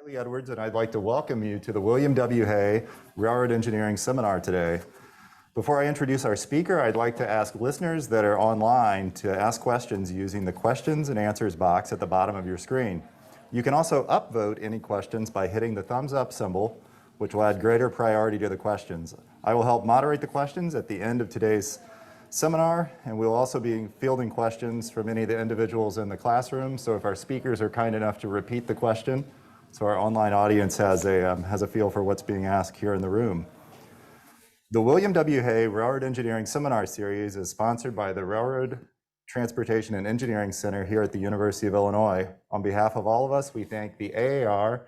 Riley Edwards, and I'd like to welcome you to the William W. Hay Railroad Engineering Seminar today. Before I introduce our speaker, I'd like to ask listeners that are online to ask questions using the questions and answers box at the bottom of your screen. You can also upvote any questions by hitting the thumbs up symbol, which will add greater priority to the questions. I will help moderate the questions at the end of today's seminar, and we'll also be fielding questions from any of the individuals in the classroom. So if our speakers are kind enough to repeat the question, so our online audience has a feel for what's being asked here in the room. The William W. Hay Railroad Engineering Seminar Series is sponsored by the Railroad Transportation and Engineering Center here at the University of Illinois. On behalf of all of us, we thank the AAR,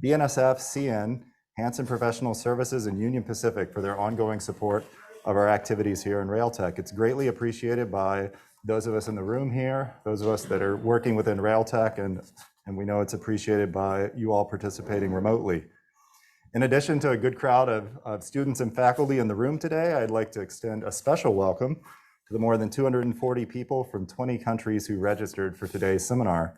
BNSF, CN, Hanson Professional Services, and Union Pacific for their ongoing support of our activities here in Railtech. It's greatly appreciated by those of us in the room here, those of us that are working within Railtech, and we know it's appreciated by you all participating remotely. In addition to a good crowd of students and faculty in the room today, I'd like to extend a special welcome to the more than 240 people from 20 countries who registered for today's seminar.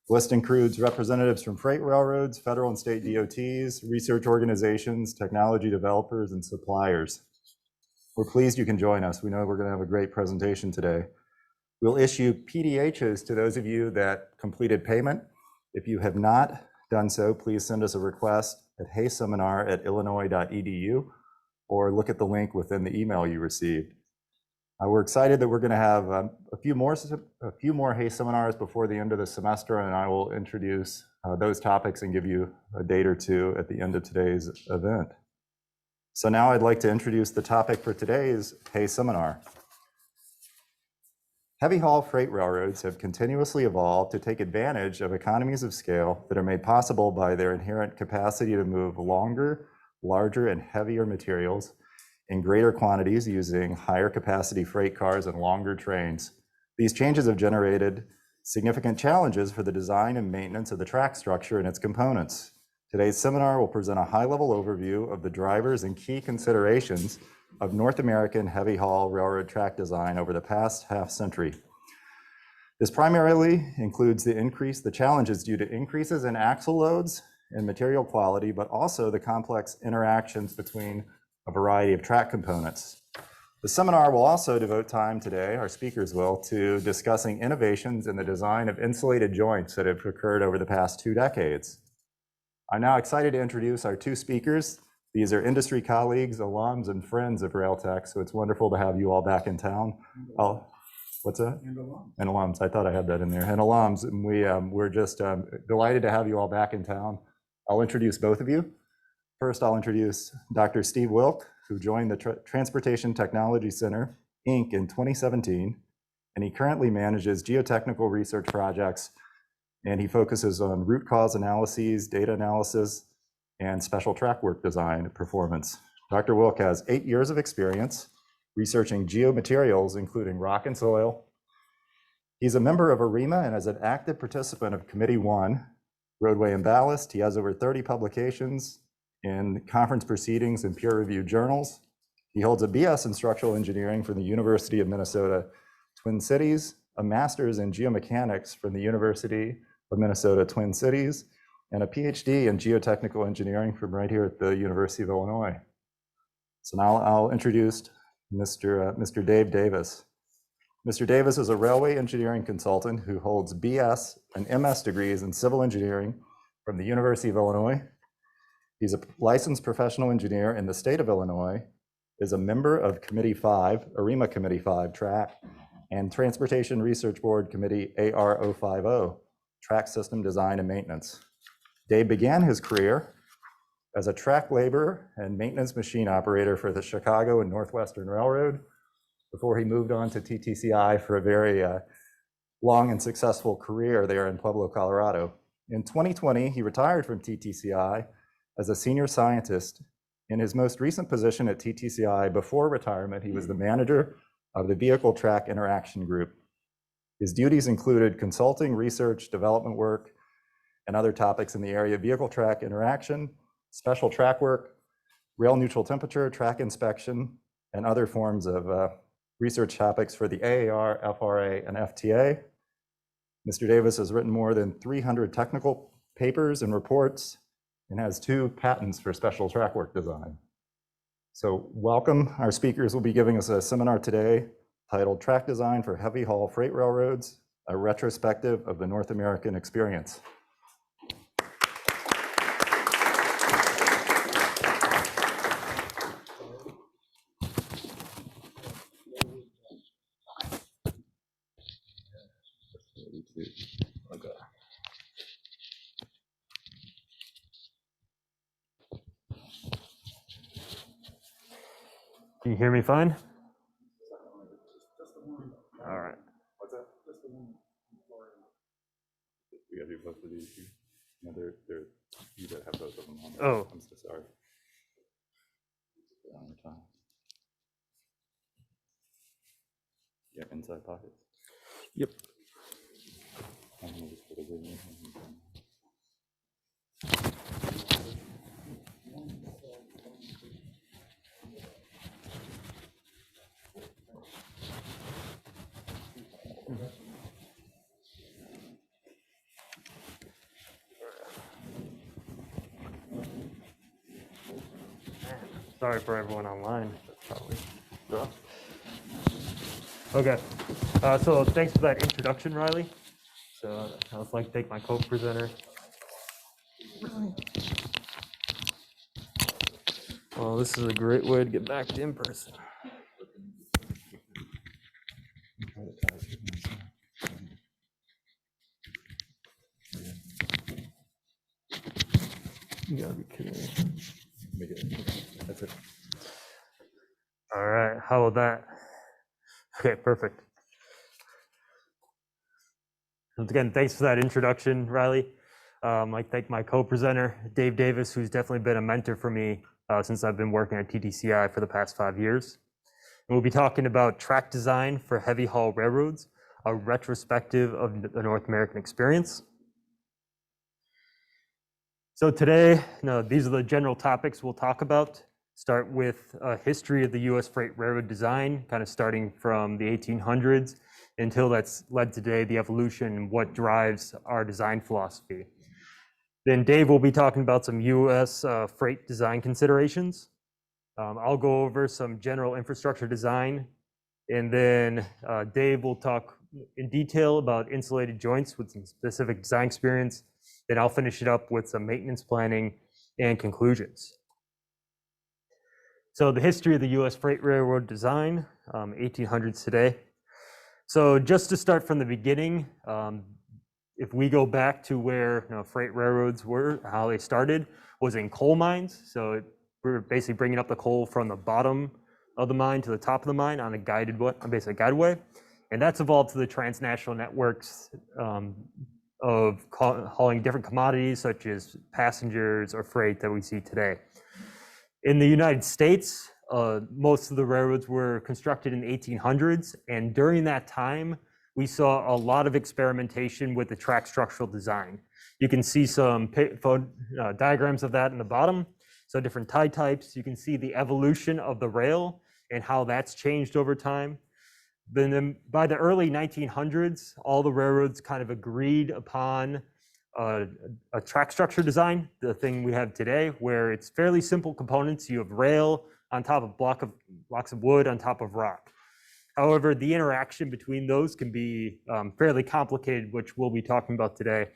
The list includes representatives from freight railroads, federal and state DOTs, research organizations, technology developers, and suppliers. We're pleased you can join us. We know we're going to have a great presentation today. We'll issue PDHs to those of you that completed payment. If you have not done so, please send us a request at hayseminar@illinois.edu or look at the link within the email you received. We're excited that we're going to have a few more Hay seminars before the end of the semester, and I will introduce those topics and give you a date or two at the end of today's event. So now I'd like to introduce the topic for today's Hay seminar. Heavy haul freight railroads have continuously evolved to take advantage of economies of scale that are made possible by their inherent capacity to move longer, larger, and heavier materials in greater quantities using higher capacity freight cars and longer trains. These changes have generated significant challenges for the design and maintenance of the track structure and its components. Today's seminar will present a high-level overview of the drivers and key considerations of North American heavy haul railroad track design over the past half-century. This primarily includes the challenges due to increases in axle loads and material quality, but also the complex interactions between a variety of track components. The seminar will also devote time today, our speakers will, to discussing innovations in the design of insulated joints that have occurred over the past 2 decades. I'm now excited to introduce our 2 speakers. These are industry colleagues, alums, and friends of Railtech, so it's wonderful to have you all back in town. What's that? And alums. And alums. I thought I had that in there. And alums. And we're just delighted to have you all back in town. I'll introduce both of you. First, I'll introduce Dr. Steve Wilk, who joined the Transportation Technology Center, Inc. in 2017, and he currently manages geotechnical research projects, and he focuses on root cause analyses, data analysis, and special track work design and performance. Dr. Wilk has 8 years of experience researching geomaterials, including rock and soil. He's a member of ARIMA and is an active participant of Committee 1, Roadway and Ballast. He has over 30 publications in conference proceedings and peer-reviewed journals. He holds a BS in structural engineering from the University of Minnesota Twin Cities, a master's in geomechanics from the University of Minnesota Twin Cities, and a PhD in geotechnical engineering from right here at the University of Illinois. So now I'll introduce Mr. Dave Davis. Mr. Davis is a railway engineering consultant who holds BS and MS degrees in civil engineering from the University of Illinois. He's a licensed professional engineer in the state of Illinois, is a member of Committee 5, ARIMA Committee 5 Track, and Transportation Research Board Committee AR050, Track System Design and Maintenance. Dave began his career as a track laborer and maintenance machine operator for the Chicago and Northwestern Railroad before he moved on to TTCI for a very long and successful career there in Pueblo, Colorado. In 2020, he retired from TTCI as a senior scientist. In his most recent position at TTCI before retirement, he was the manager of the Vehicle Track Interaction Group. His duties included consulting, research, development work, and other topics in the area of vehicle track interaction, special track work, rail neutral temperature, track inspection, and other forms of research topics for the AAR, FRA, and FTA. Mr. Davis has written more than 300 technical papers and reports, and has 2 patents for special track work design. So welcome. Our speakers will be giving us a seminar today titled Track Design for Heavy Haul Freight Railroads, a retrospective of the North American experience. Okay. Can you hear me fine? All right. What's that? We gotta do both of these. No, they're you gotta have both of them on. Oh. I'm so sorry. Yeah, inside pockets. Yep. I'm gonna just put it in. Sorry for everyone online. That's probably rough. Okay. So thanks for that introduction, Riley. So I would like to thank my co-presenter. Well, this is a great way to get back to in person. You gotta be kidding me. That's it. All right, how about that? Okay, perfect. Once again, thanks for that introduction, Riley. I'd like to thank my co-presenter, Dave Davis, who's definitely been a mentor for me since I've been working at TTCI for the past 5 years. And we'll be talking about track design for heavy haul railroads, a retrospective of the North American experience. So today, these are the general topics we'll talk about. Start with a history of the U.S. freight railroad design, kind of starting from the 1800s until that's led today, the evolution and what drives our design philosophy. Then Dave will be talking about some U.S. Freight design considerations. I'll go over some general infrastructure design, and then Dave will talk in detail about insulated joints with some specific design experience. Then I'll finish it up with some maintenance planning and conclusions. So the history of the U.S. freight railroad design, 1800s today. So just to start from the beginning, if we go back to where freight railroads were, how they started was in coal mines. So we're basically bringing up the coal from the bottom of the mine to the top of the mine on a guided way, basically a guided way. And that's evolved to the transnational networks of hauling different commodities such as passengers or freight that we see today. In the United States, most of the railroads were constructed in the 1800s, and during that time, we saw a lot of experimentation with the track structural design. You can see some diagrams of that in the bottom. So different tie types, you can see the evolution of the rail and how that's changed over time. Then by the early 1900s, all the railroads kind of agreed upon a track structure design, the thing we have today, where it's fairly simple components. You have rail on top of blocks of wood on top of rock. However, the interaction between those can be fairly complicated, which we'll be talking about today.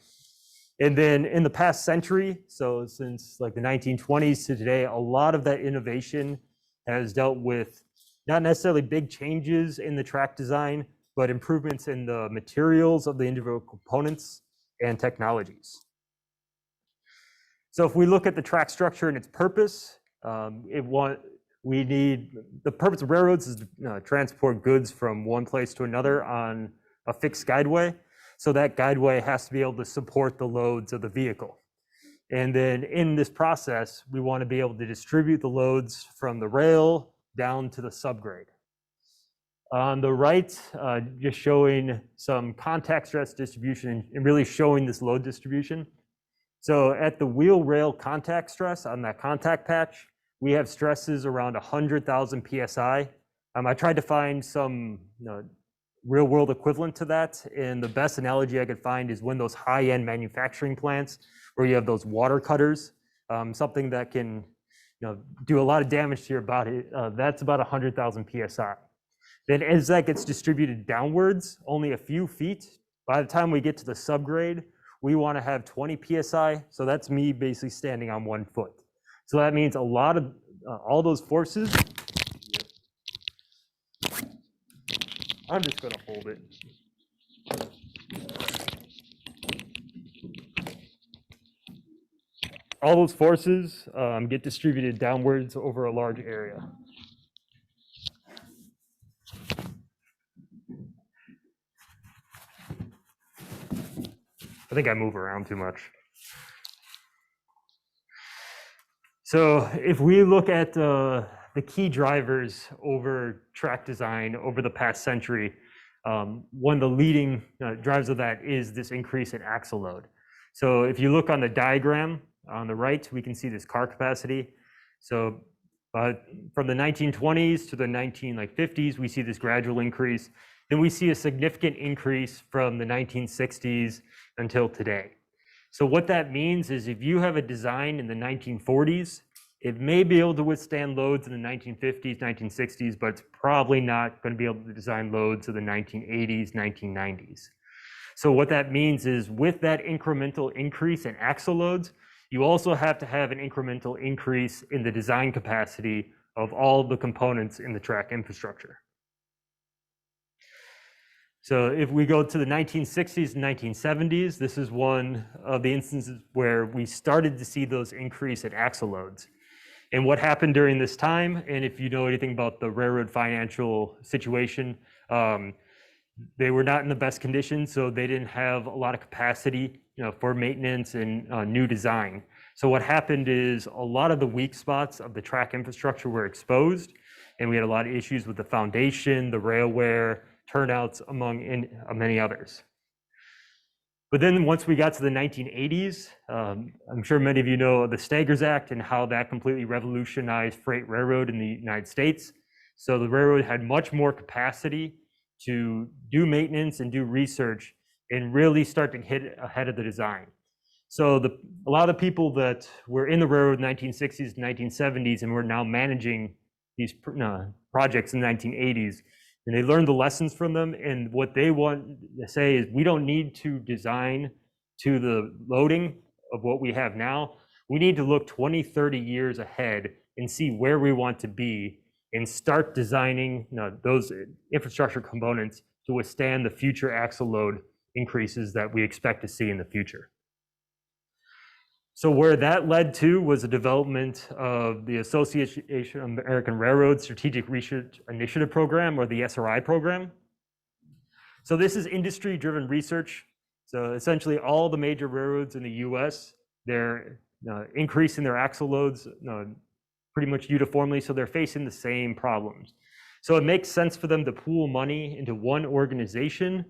And then in the past century, so since like the 1920s to today, a lot of that innovation has dealt with not necessarily big changes in the track design, but improvements in the materials of the individual components and technologies. So if we look at the track structure and its purpose, the purpose of railroads is to transport goods from one place to another on a fixed guideway. So that guideway has to be able to support the loads of the vehicle. And then in this process, we want to be able to distribute the loads from the rail down to the subgrade. On the right, just showing some contact stress distribution and really showing this load distribution. So at the wheel rail contact stress on that contact patch, we have stresses around 100,000 PSI. I tried to find some real world equivalent to that. And the best analogy I could find is when those high-end manufacturing plants where you have those water cutters, something that can do a lot of damage to your body, that's about 100,000 PSI. Then as that gets distributed downwards, only a few feet, by the time we get to the subgrade, we want to have 20 PSI. So that's me basically standing on 1 foot. So that means a lot of all those forces. I'm just going to hold it. All those forces get distributed downwards over a large area. I think I move around too much. So if we look at the key drivers over track design over the past century, one of the leading drivers of that is this increase in axle load. So if you look on the diagram on the right, we can see this car capacity. So from the 1920s to the 1950s, we see this gradual increase. Then we see a significant increase from the 1960s until today. So what that means is if you have a design in the 1940s, it may be able to withstand loads in the 1950s, 1960s, but it's probably not going to be able to design loads of the 1980s, 1990s. So what that means is with that incremental increase in axle loads, you also have to have an incremental increase in the design capacity of all the components in the track infrastructure. So if we go to the 1960s and 1970s, this is one of the instances where we started to see those increase in axle loads. And what happened during this time, and if you know anything about the railroad financial situation, they were not in the best condition, so they didn't have a lot of capacity for maintenance and new design. So what happened is a lot of the weak spots of the track infrastructure were exposed, and we had a lot of issues with the foundation, the rail wear, turnouts, among many others. But then once we got to the 1980s, I'm sure many of you know the Staggers Act and how that completely revolutionized freight railroad in the United States. So the railroad had much more capacity to do maintenance and do research and really start to hit ahead of the design. So a lot of people that were in the railroad in the 1960s and 1970s and were now managing these projects in the 1980s, and they learned the lessons from them. And what they want to say is we don't need to design to the loading of what we have now. We need to look 20, 30 years ahead and see where we want to be and start designing those infrastructure components to withstand the future axle load increases that we expect to see in the future. So where that led to was the development of the Association of American Railroads Strategic Research Initiative Program, or the SRI program. So this is industry-driven research. So essentially all the major railroads in the US, they're increasing their axle loads pretty much uniformly, so they're facing the same problems. So it makes sense for them to pool money into one organization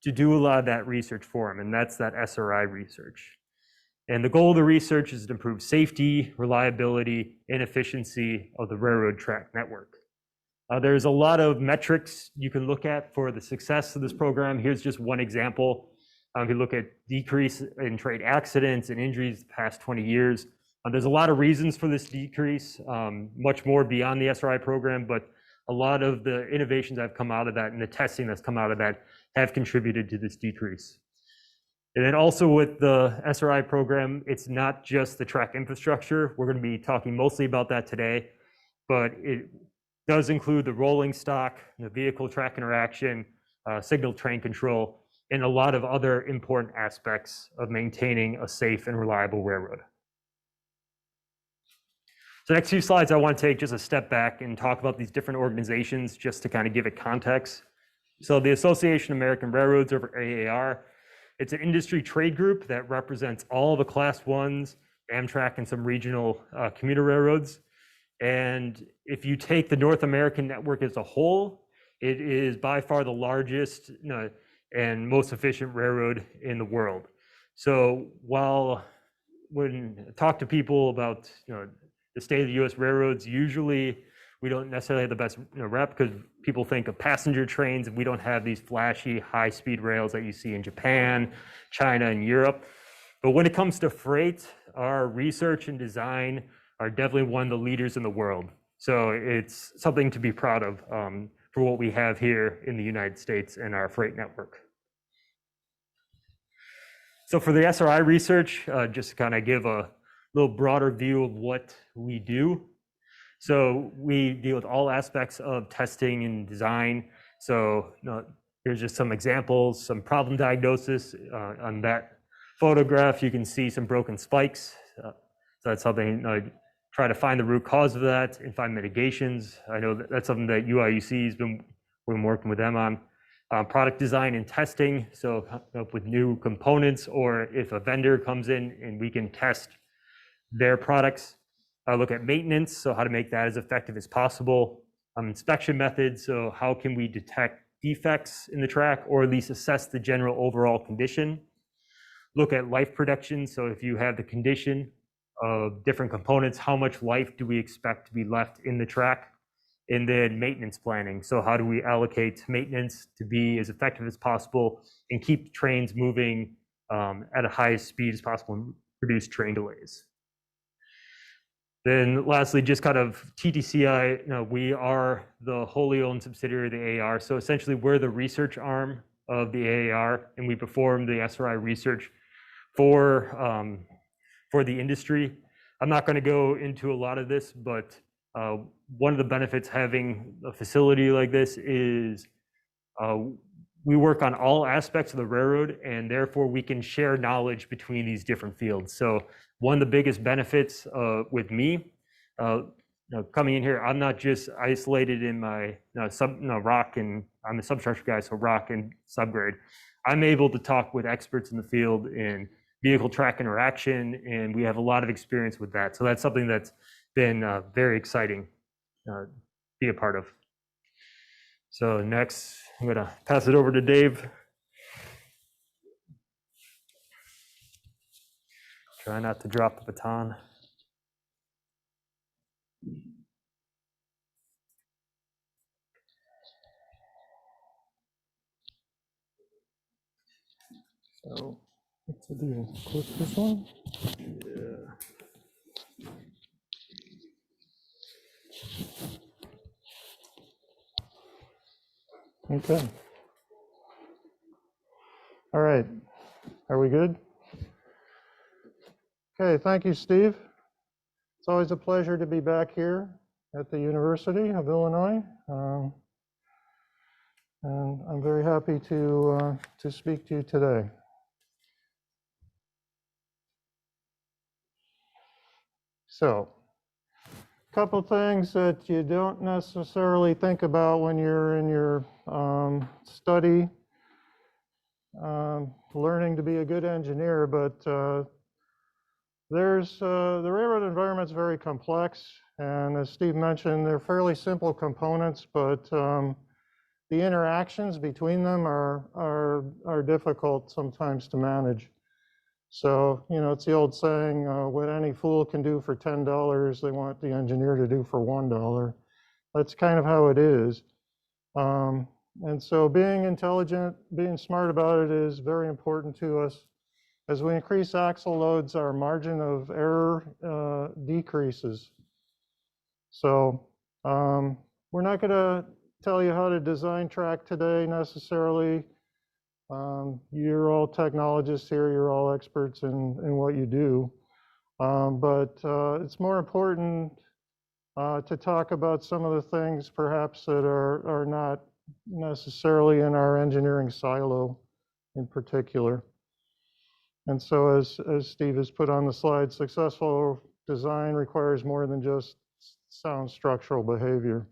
to do a lot of that research for them, and that's that SRI research. And the goal of the research is to improve safety, reliability, and efficiency of the railroad track network. There's a lot of metrics you can look at for the success of this program. Here's just one example. If you look at decrease in trade accidents and injuries the past 20 years, there's a lot of reasons for this decrease, much more beyond the SRI program, but a lot of the innovations that have come out of that and the testing that's come out of that have contributed to this decrease. And then also with the SRI program, it's not just the track infrastructure. We're going to be talking mostly about that today, but it does include the rolling stock, the vehicle track interaction, signal train control, and a lot of other important aspects of maintaining a safe and reliable railroad. So next few slides, I want to take just a step back and talk about these different organizations just to kind of give it context. So the Association of American Railroads, or AAR, it's an industry trade group that represents all the Class 1s, Amtrak, and some regional commuter railroads. And if you take the North American network as a whole, it is by far the largest and most efficient railroad in the world. So when I talk to people about the state of the U.S. railroads, usually we don't necessarily have the best rep because people think of passenger trains and we don't have these flashy high-speed rails that you see in Japan, China, and Europe. But when it comes to freight, our research and design are definitely one of the leaders in the world. So it's something to be proud of for what we have here in the United States and our freight network. So for the SRI research, just to kind of give a little broader view of what we do. So we deal with all aspects of testing and design. So here's just some examples, some problem diagnosis. On that photograph, you can see some broken spikes. So that's something, try to find the root cause of that and find mitigations. I know that's something that UIUC has been working with them on. Product design and testing, so up with new components, or if a vendor comes in and we can test their products. Look at maintenance, so how to make that as effective as possible. Inspection methods, so how can we detect defects in the track or at least assess the general overall condition. Look at life protection, so if you have the condition of different components, how much life do we expect to be left in the track? And then maintenance planning, so how do we allocate maintenance to be as effective as possible and keep trains moving at a highest speed as possible and reduce train delays. Then lastly, just kind of TTCI, we are the wholly owned subsidiary of the AAR. So essentially we're the research arm of the AAR and we perform the SRI research for the industry. I'm not going to go into a lot of this, but one of the benefits having a facility like this is we work on all aspects of the railroad and therefore we can share knowledge between these different fields. So one of the biggest benefits with me coming in here, I'm not just isolated in my rock, and I'm a substructure guy, so rock and subgrade. I'm able to talk with experts in the field in vehicle track interaction, and we have a lot of experience with that. So that's something that's been very exciting to be a part of. So next, I'm going to pass it over to Dave. Try not to drop the baton. So, what to do? Click this one? Yeah. Okay. All right. Are we good? Okay, thank you, Steve. It's always a pleasure to be back here at the University of Illinois. And I'm very happy to speak to you today. So, a couple things that you don't necessarily think about when you're in your study, learning to be a good engineer, but the railroad environment is very complex, and as Steve mentioned, they're fairly simple components, but the interactions between them are difficult sometimes to manage. So, it's the old saying, what any fool can do for $10, they want the engineer to do for $1. That's kind of how it is. And so being intelligent, being smart about it is very important to us. As we increase axle loads, our margin of error decreases. So we're not going to tell you how to design track today necessarily. You're all technologists here, you're all experts in what you do. But it's more important to talk about some of the things perhaps that are not necessarily in our engineering silo in particular. And so as Steve has put on the slide, successful design requires more than just sound structural behavior.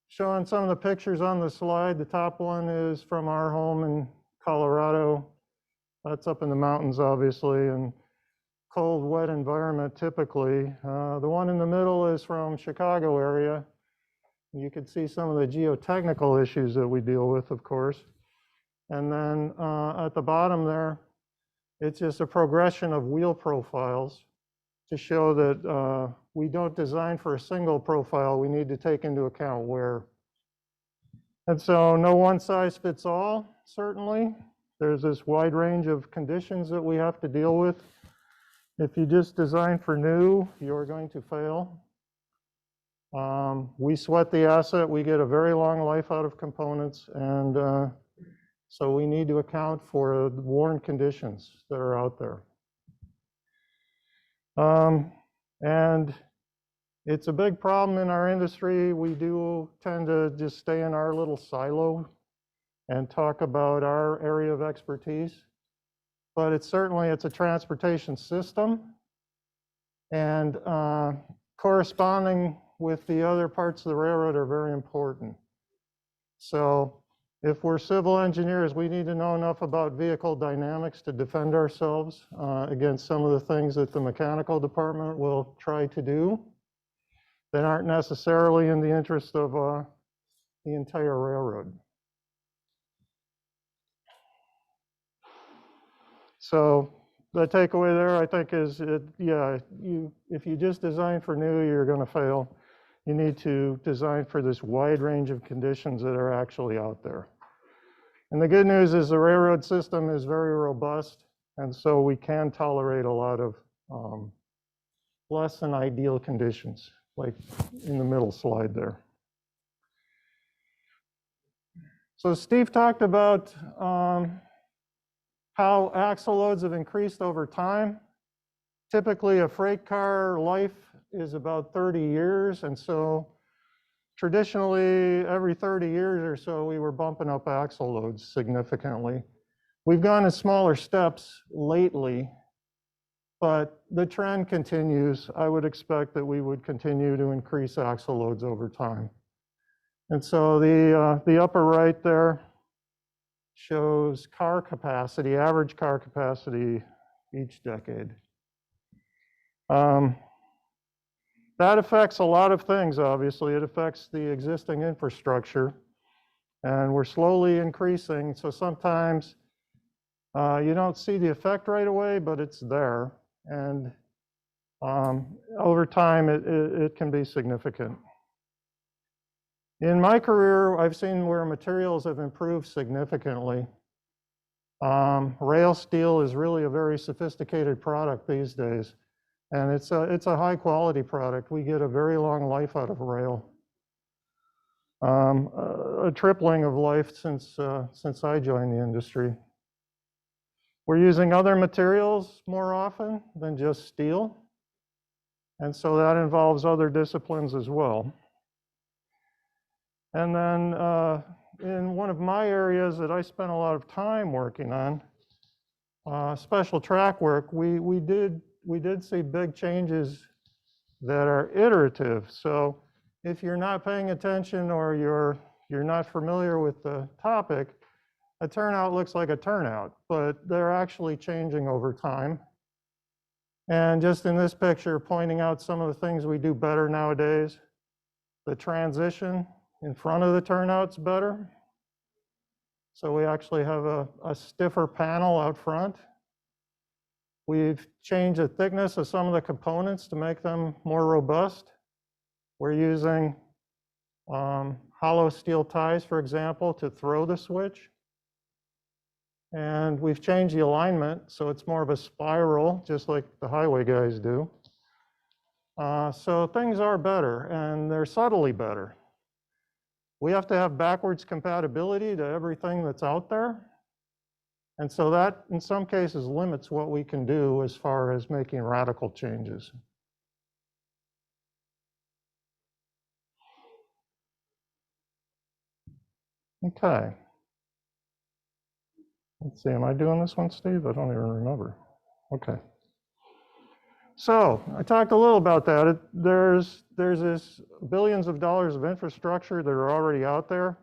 Showing some of the pictures on the slide, the top one is from our home in Colorado. That's up in the mountains, obviously, and cold, wet environment typically. The one in the middle is from Chicago area. You can see some of the geotechnical issues that we deal with, of course. And then at the bottom there, it's just a progression of wheel profiles. to show that we don't design for a single profile. We need to take into account wear. And so no one size fits all, certainly. There's this wide range of conditions that we have to deal with. If you just design for new, you're going to fail. We sweat the asset. We get a very long life out of components. And so we need to account for the worn conditions that are out there. And it's a big problem in our industry. We do tend to just stay in our little silo and talk about our area of expertise. But it's a transportation system. And corresponding with the other parts of the railroad are very important. So if we're civil engineers, we need to know enough about vehicle dynamics to defend ourselves against some of the things that the mechanical department will try to do that aren't necessarily in the interest of the entire railroad. So the takeaway there, I think, is if you just design for new, you're going to fail. You need to design for this wide range of conditions that are actually out there. And the good news is the railroad system is very robust, and so we can tolerate a lot of less than ideal conditions, like in the middle slide there. So Steve talked about how axle loads have increased over time. Typically, a freight car life is about 30 years, and so traditionally, every 30 years or so, we were bumping up axle loads significantly. We've gone in smaller steps lately, but the trend continues. I would expect that we would continue to increase axle loads over time. And so the upper right there shows car capacity, average car capacity each decade. That affects a lot of things, obviously. It affects the existing infrastructure, and we're slowly increasing. So sometimes you don't see the effect right away, but it's there. And over time, it can be significant. In my career, I've seen where materials have improved significantly. Rail steel is really a very sophisticated product these days. And it's a high quality product. We get a very long life out of rail. A tripling of life since I joined the industry. We're using other materials more often than just steel. And so that involves other disciplines as well. And then in one of my areas that I spent a lot of time working on, special track work, we did see big changes that are iterative. So if you're not paying attention or you're not familiar with the topic, a turnout looks like a turnout, but they're actually changing over time. And just in this picture, pointing out some of the things we do better nowadays. The transition in front of the turnout's better. So we actually have a stiffer panel out front. We've changed the thickness of some of the components to make them more robust. We're using hollow steel ties, for example, to throw the switch. And we've changed the alignment, so it's more of a spiral, just like the highway guys do. So things are better, and they're subtly better. We have to have backwards compatibility to everything that's out there. And so that, in some cases, limits what we can do as far as making radical changes. Okay. Let's see, am I doing this one, Steve? I don't even remember. Okay. So I talked a little about that. There's this billions of dollars of infrastructure that are already out there.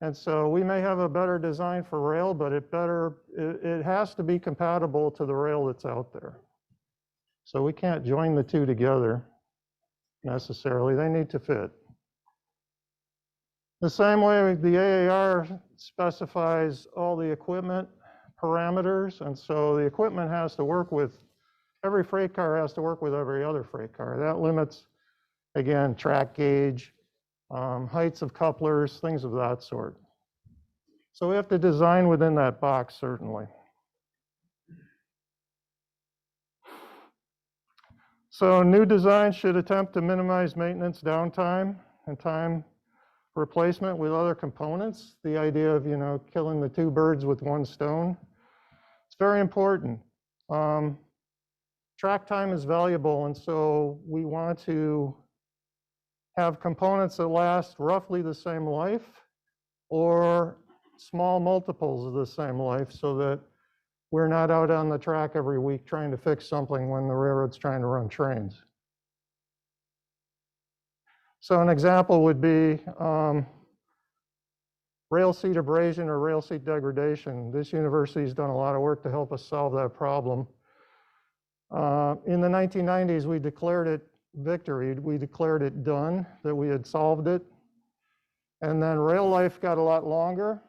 And so we may have a better design for rail, but it has to be compatible to the rail that's out there. So we can't join the two together necessarily. They need to fit. The same way the AAR specifies all the equipment parameters, and so the equipment has to work with every freight car has to work with every other freight car. That limits, again, track gauge, heights of couplers, things of that sort. So we have to design within that box, certainly. So new designs should attempt to minimize maintenance downtime and time replacement with other components. The idea of, killing the two birds with one stone. It's very important. Track time is valuable, and so we want to have components that last roughly the same life or small multiples of the same life so that we're not out on the track every week trying to fix something when the railroad's trying to run trains. So an example would be rail seat abrasion or rail seat degradation. This university's done a lot of work to help us solve that problem. In the 1990s, we declared it victory. We declared it done, that we had solved it. And then rail life got a lot longer,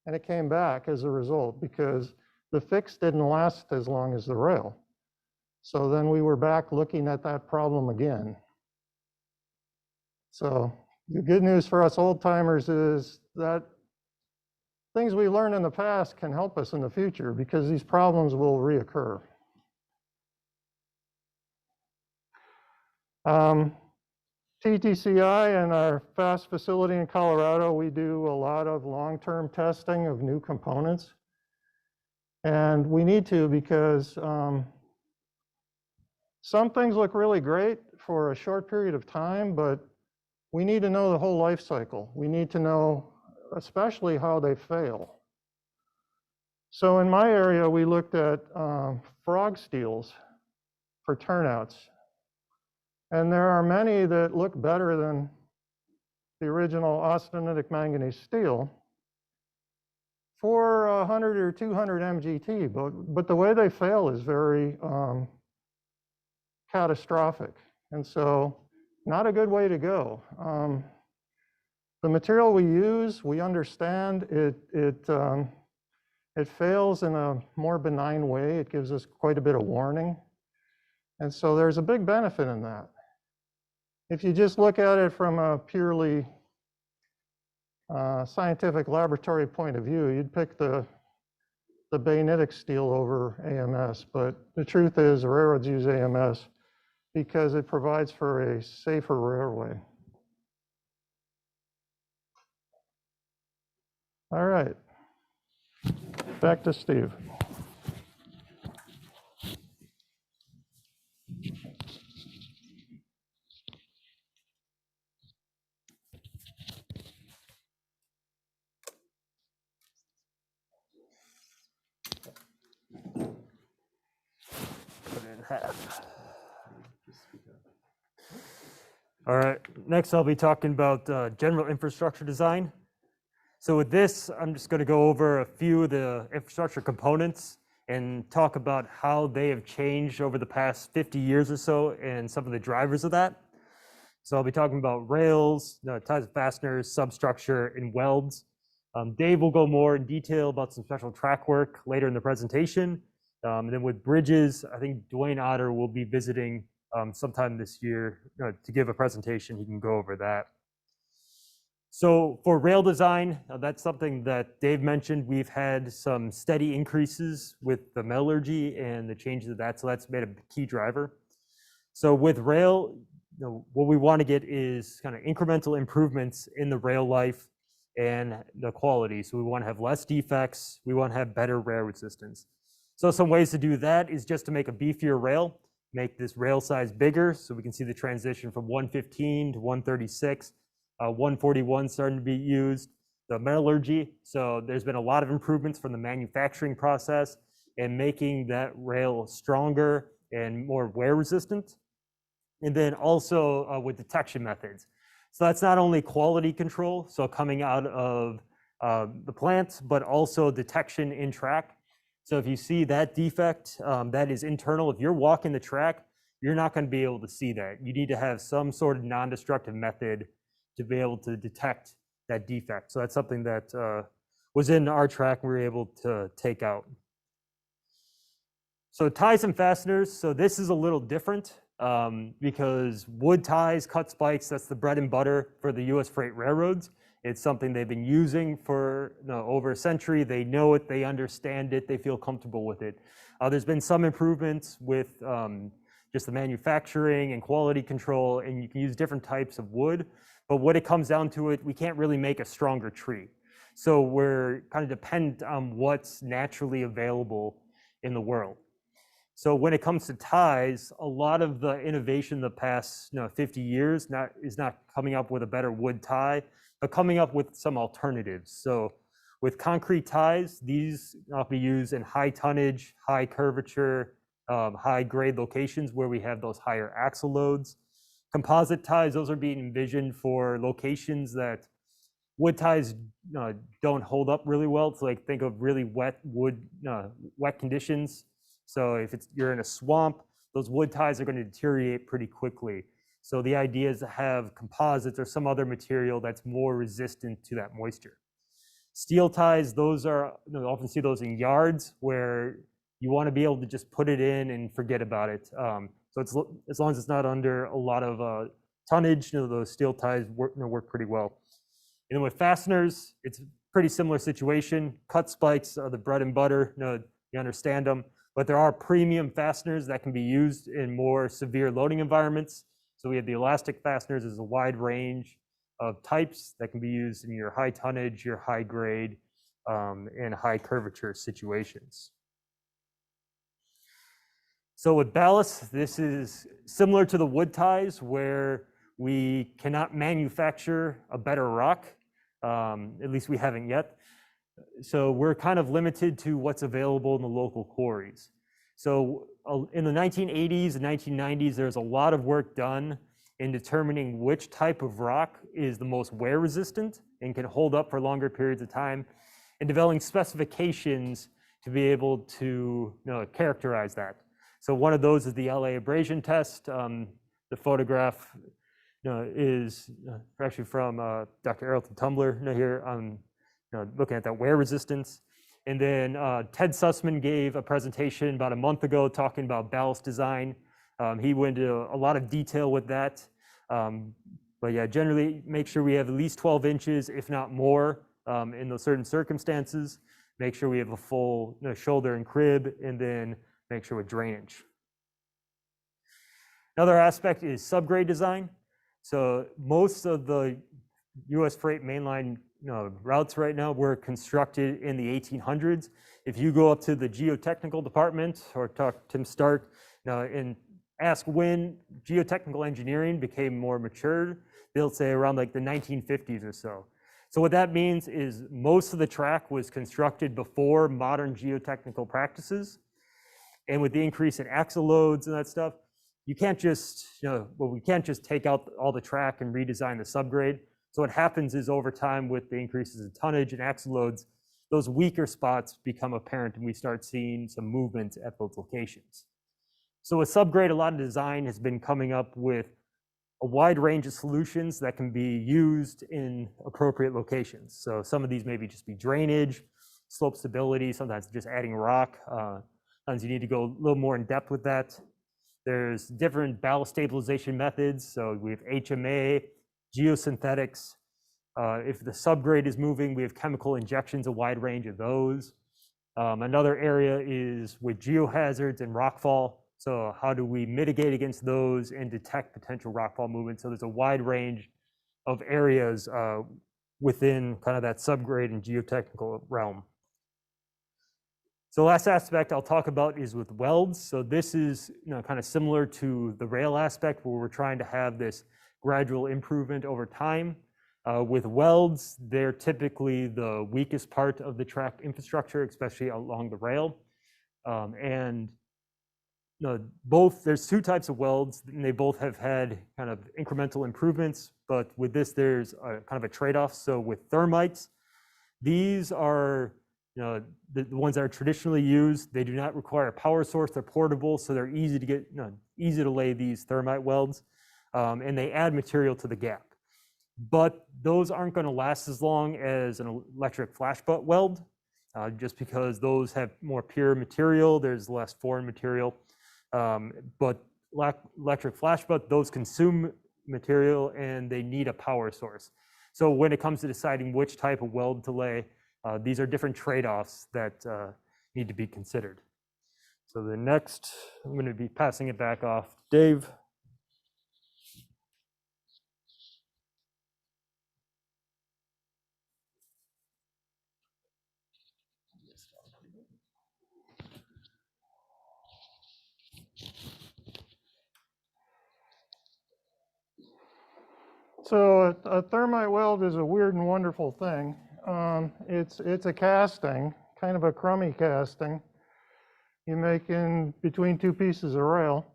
and it came back as a result because the fix didn't last as long as the rail. So then we were back looking at that problem again. So the good news for us old timers is that things we learned in the past can help us in the future because these problems will reoccur. TTCI and our FAST facility in Colorado, we do a lot of long-term testing of new components. And we need to because some things look really great for a short period of time, but we need to know the whole life cycle. We need to know especially how they fail. So in my area, we looked at frog steels for turnouts. And there are many that look better than the original austenitic manganese steel for 100 or 200 MGT, but the way they fail is very catastrophic. And so not a good way to go. The material we use, we understand it fails in a more benign way. It gives us quite a bit of warning. And so there's a big benefit in that. If you just look at it from a purely scientific laboratory point of view, you'd pick the bayonetic steel over AMS. But the truth is, the railroads use AMS because it provides for a safer railway. All right, back to Steve. Put it in half. All right, next I'll be talking about general infrastructure design. So with this, I'm just going to go over a few of the infrastructure components and talk about how they have changed over the past 50 years or so and some of the drivers of that. So I'll be talking about rails, ties and fasteners, substructure, and welds. Dave will go more in detail about some special track work later in the presentation. And then with bridges, I think Dwayne Otter will be visiting sometime this year to give a presentation. He can go over that. So for rail design, that's something that Dave mentioned. We've had some steady increases with the metallurgy and the changes of that. So that's made a key driver. So with rail, what we want to get is kind of incremental improvements in the rail life and the quality. So we want to have less defects. We want to have better rail resistance. So some ways to do that is just to make a beefier rail, make this rail size bigger so we can see the transition from 115 to 136. 141 starting to be used. The metallurgy, so there's been a lot of improvements from the manufacturing process and making that rail stronger and more wear resistant. And then also with detection methods. So that's not only quality control, so coming out of the plants, but also detection in track. So if you see that defect that is internal, if you're walking the track, you're not going to be able to see that. You need to have some sort of non-destructive method to be able to detect that defect. So that's something that was in our track we were able to take out. So ties and fasteners, so this is a little different because wood ties, cut spikes, that's the bread and butter for the US freight railroads. It's something they've been using for over a century. They know it, they understand it, they feel comfortable with it. There's been some improvements with just the manufacturing and quality control, and you can use different types of wood. But when it comes down to it, we can't really make a stronger tree. So we're kind of dependent on what's naturally available in the world. So when it comes to ties, a lot of the innovation the past 50 years is not coming up with a better wood tie, but coming up with some alternatives. So with concrete ties, these will be used in high tonnage, high curvature, high grade locations where we have those higher axle loads. Composite ties, those are being envisioned for locations that wood ties don't hold up really well. It's like, think of really wet wet conditions. So if you're in a swamp, those wood ties are going to deteriorate pretty quickly. So the idea is to have composites or some other material that's more resistant to that moisture. Steel ties, those are, often see those in yards where you want to be able to just put it in and forget about it. So it's, as long as it's not under a lot of tonnage, those steel ties work pretty well. And then with fasteners, it's a pretty similar situation. Cut spikes are the bread and butter, you understand them, but there are premium fasteners that can be used in more severe loading environments. So we have the elastic fasteners. There's a wide range of types that can be used in your high tonnage, your high grade, and high curvature situations. So with ballast, this is similar to the wood ties where we cannot manufacture a better rock, at least we haven't yet. So we're kind of limited to what's available in the local quarries. So in the 1980s and 1990s, there's a lot of work done in determining which type of rock is the most wear resistant and can hold up for longer periods of time, and developing specifications to be able to characterize that. So one of those is the LA Abrasion Test. The photograph is actually from Dr. Errolton Tumbler here on looking at that wear resistance. And then Ted Sussman gave a presentation about a month ago talking about ballast design. He went into a lot of detail with that. But yeah, generally make sure we have at least 12 inches, if not more, in those certain circumstances. Make sure we have a full shoulder and crib, and then make sure with drainage. Another aspect is subgrade design. So most of the US freight mainline routes right now were constructed in the 1800s. If you go up to the geotechnical department or talk to Tim Stark and ask when geotechnical engineering became more matured, they'll say around like the 1950s or so. So what that means is most of the track was constructed before modern geotechnical practices. And with the increase in axle loads and that stuff, you can't just, we can't just take out all the track and redesign the subgrade. So what happens is over time with the increases in tonnage and axle loads, those weaker spots become apparent and we start seeing some movement at those locations. So with subgrade, a lot of design has been coming up with a wide range of solutions that can be used in appropriate locations. So some of these maybe just be drainage, slope stability, sometimes just adding rock. Sometimes you need to go a little more in depth with that. There's different ballast stabilization methods. So we have HMA, geosynthetics. If the subgrade is moving, we have chemical injections, a wide range of those. Another area is with geohazards and rockfall. So how do we mitigate against those and detect potential rockfall movement? So there's a wide range of areas within kind of that subgrade and geotechnical realm. So last aspect I'll talk about is with welds. So this is kind of similar to the rail aspect where we're trying to have this gradual improvement over time. With welds, they're typically the weakest part of the track infrastructure, especially along the rail. And there's two types of welds, and they both have had kind of incremental improvements, but with this, there's a kind of a trade-off. So with thermites, these are the ones that are traditionally used. They do not require a power source. They're portable, so they're easy to get, easy to lay these thermite welds, and they add material to the gap. But those aren't going to last as long as an electric flash butt weld. just because those have more pure material, there's less foreign material. But electric flash butt, those consume material and they need a power source. So when it comes to deciding which type of weld to lay, these are different trade-offs that need to be considered. So the next, I'm going to be passing it back off to Dave. So a thermite weld is a weird and wonderful thing. It's a casting, kind of a crummy casting. You make in between two pieces of rail.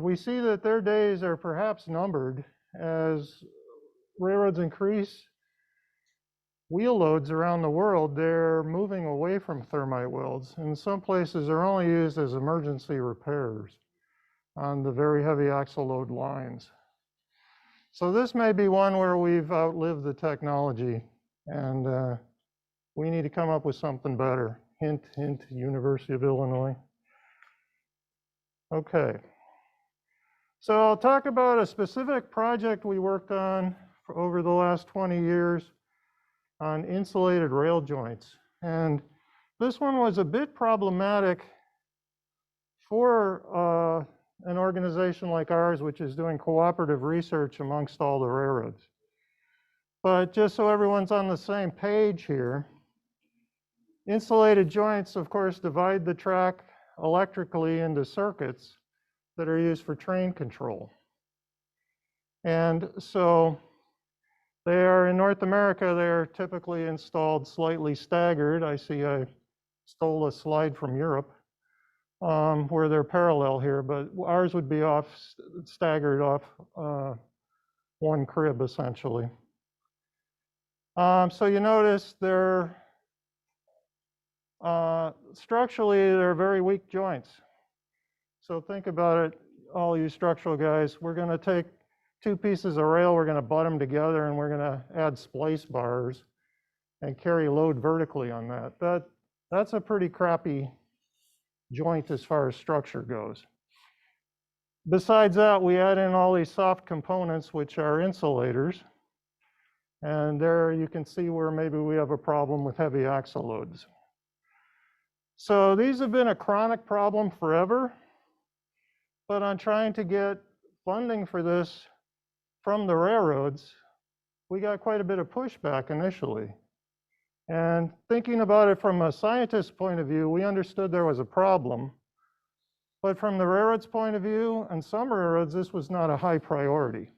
We see that their days are perhaps numbered as railroads increase wheel loads around the world. They're moving away from thermite welds. In some places, they're only used as emergency repairs on the very heavy axle load lines. So this may be one where we've outlived the technology and we need to come up with something better. Hint, hint, University of Illinois. Okay. So I'll talk about a specific project we worked on for over the last 20 years on insulated rail joints. And this one was a bit problematic for an organization like ours, which is doing cooperative research amongst all the railroads. But just so everyone's on the same page here, insulated joints, of course, divide the track electrically into circuits that are used for train control. And so they are, in North America, they are typically installed slightly staggered. I see I stole a slide from Europe. Where they're parallel here, but ours would be staggered off one crib, essentially. So you notice they're structurally, they're very weak joints. So think about it, all you structural guys. We're going to take two pieces of rail, we're going to butt them together, and we're going to add splice bars and carry load vertically on that. That's a pretty crappy joint as far as structure goes. Besides that, we add in all these soft components, which are insulators. And there you can see where maybe we have a problem with heavy axle loads. So these have been a chronic problem forever. But on trying to get funding for this from the railroads, we got quite a bit of pushback initially. And thinking about it from a scientist's point of view, we understood there was a problem. But from the railroad's point of view, and some railroads, this was not a high priority.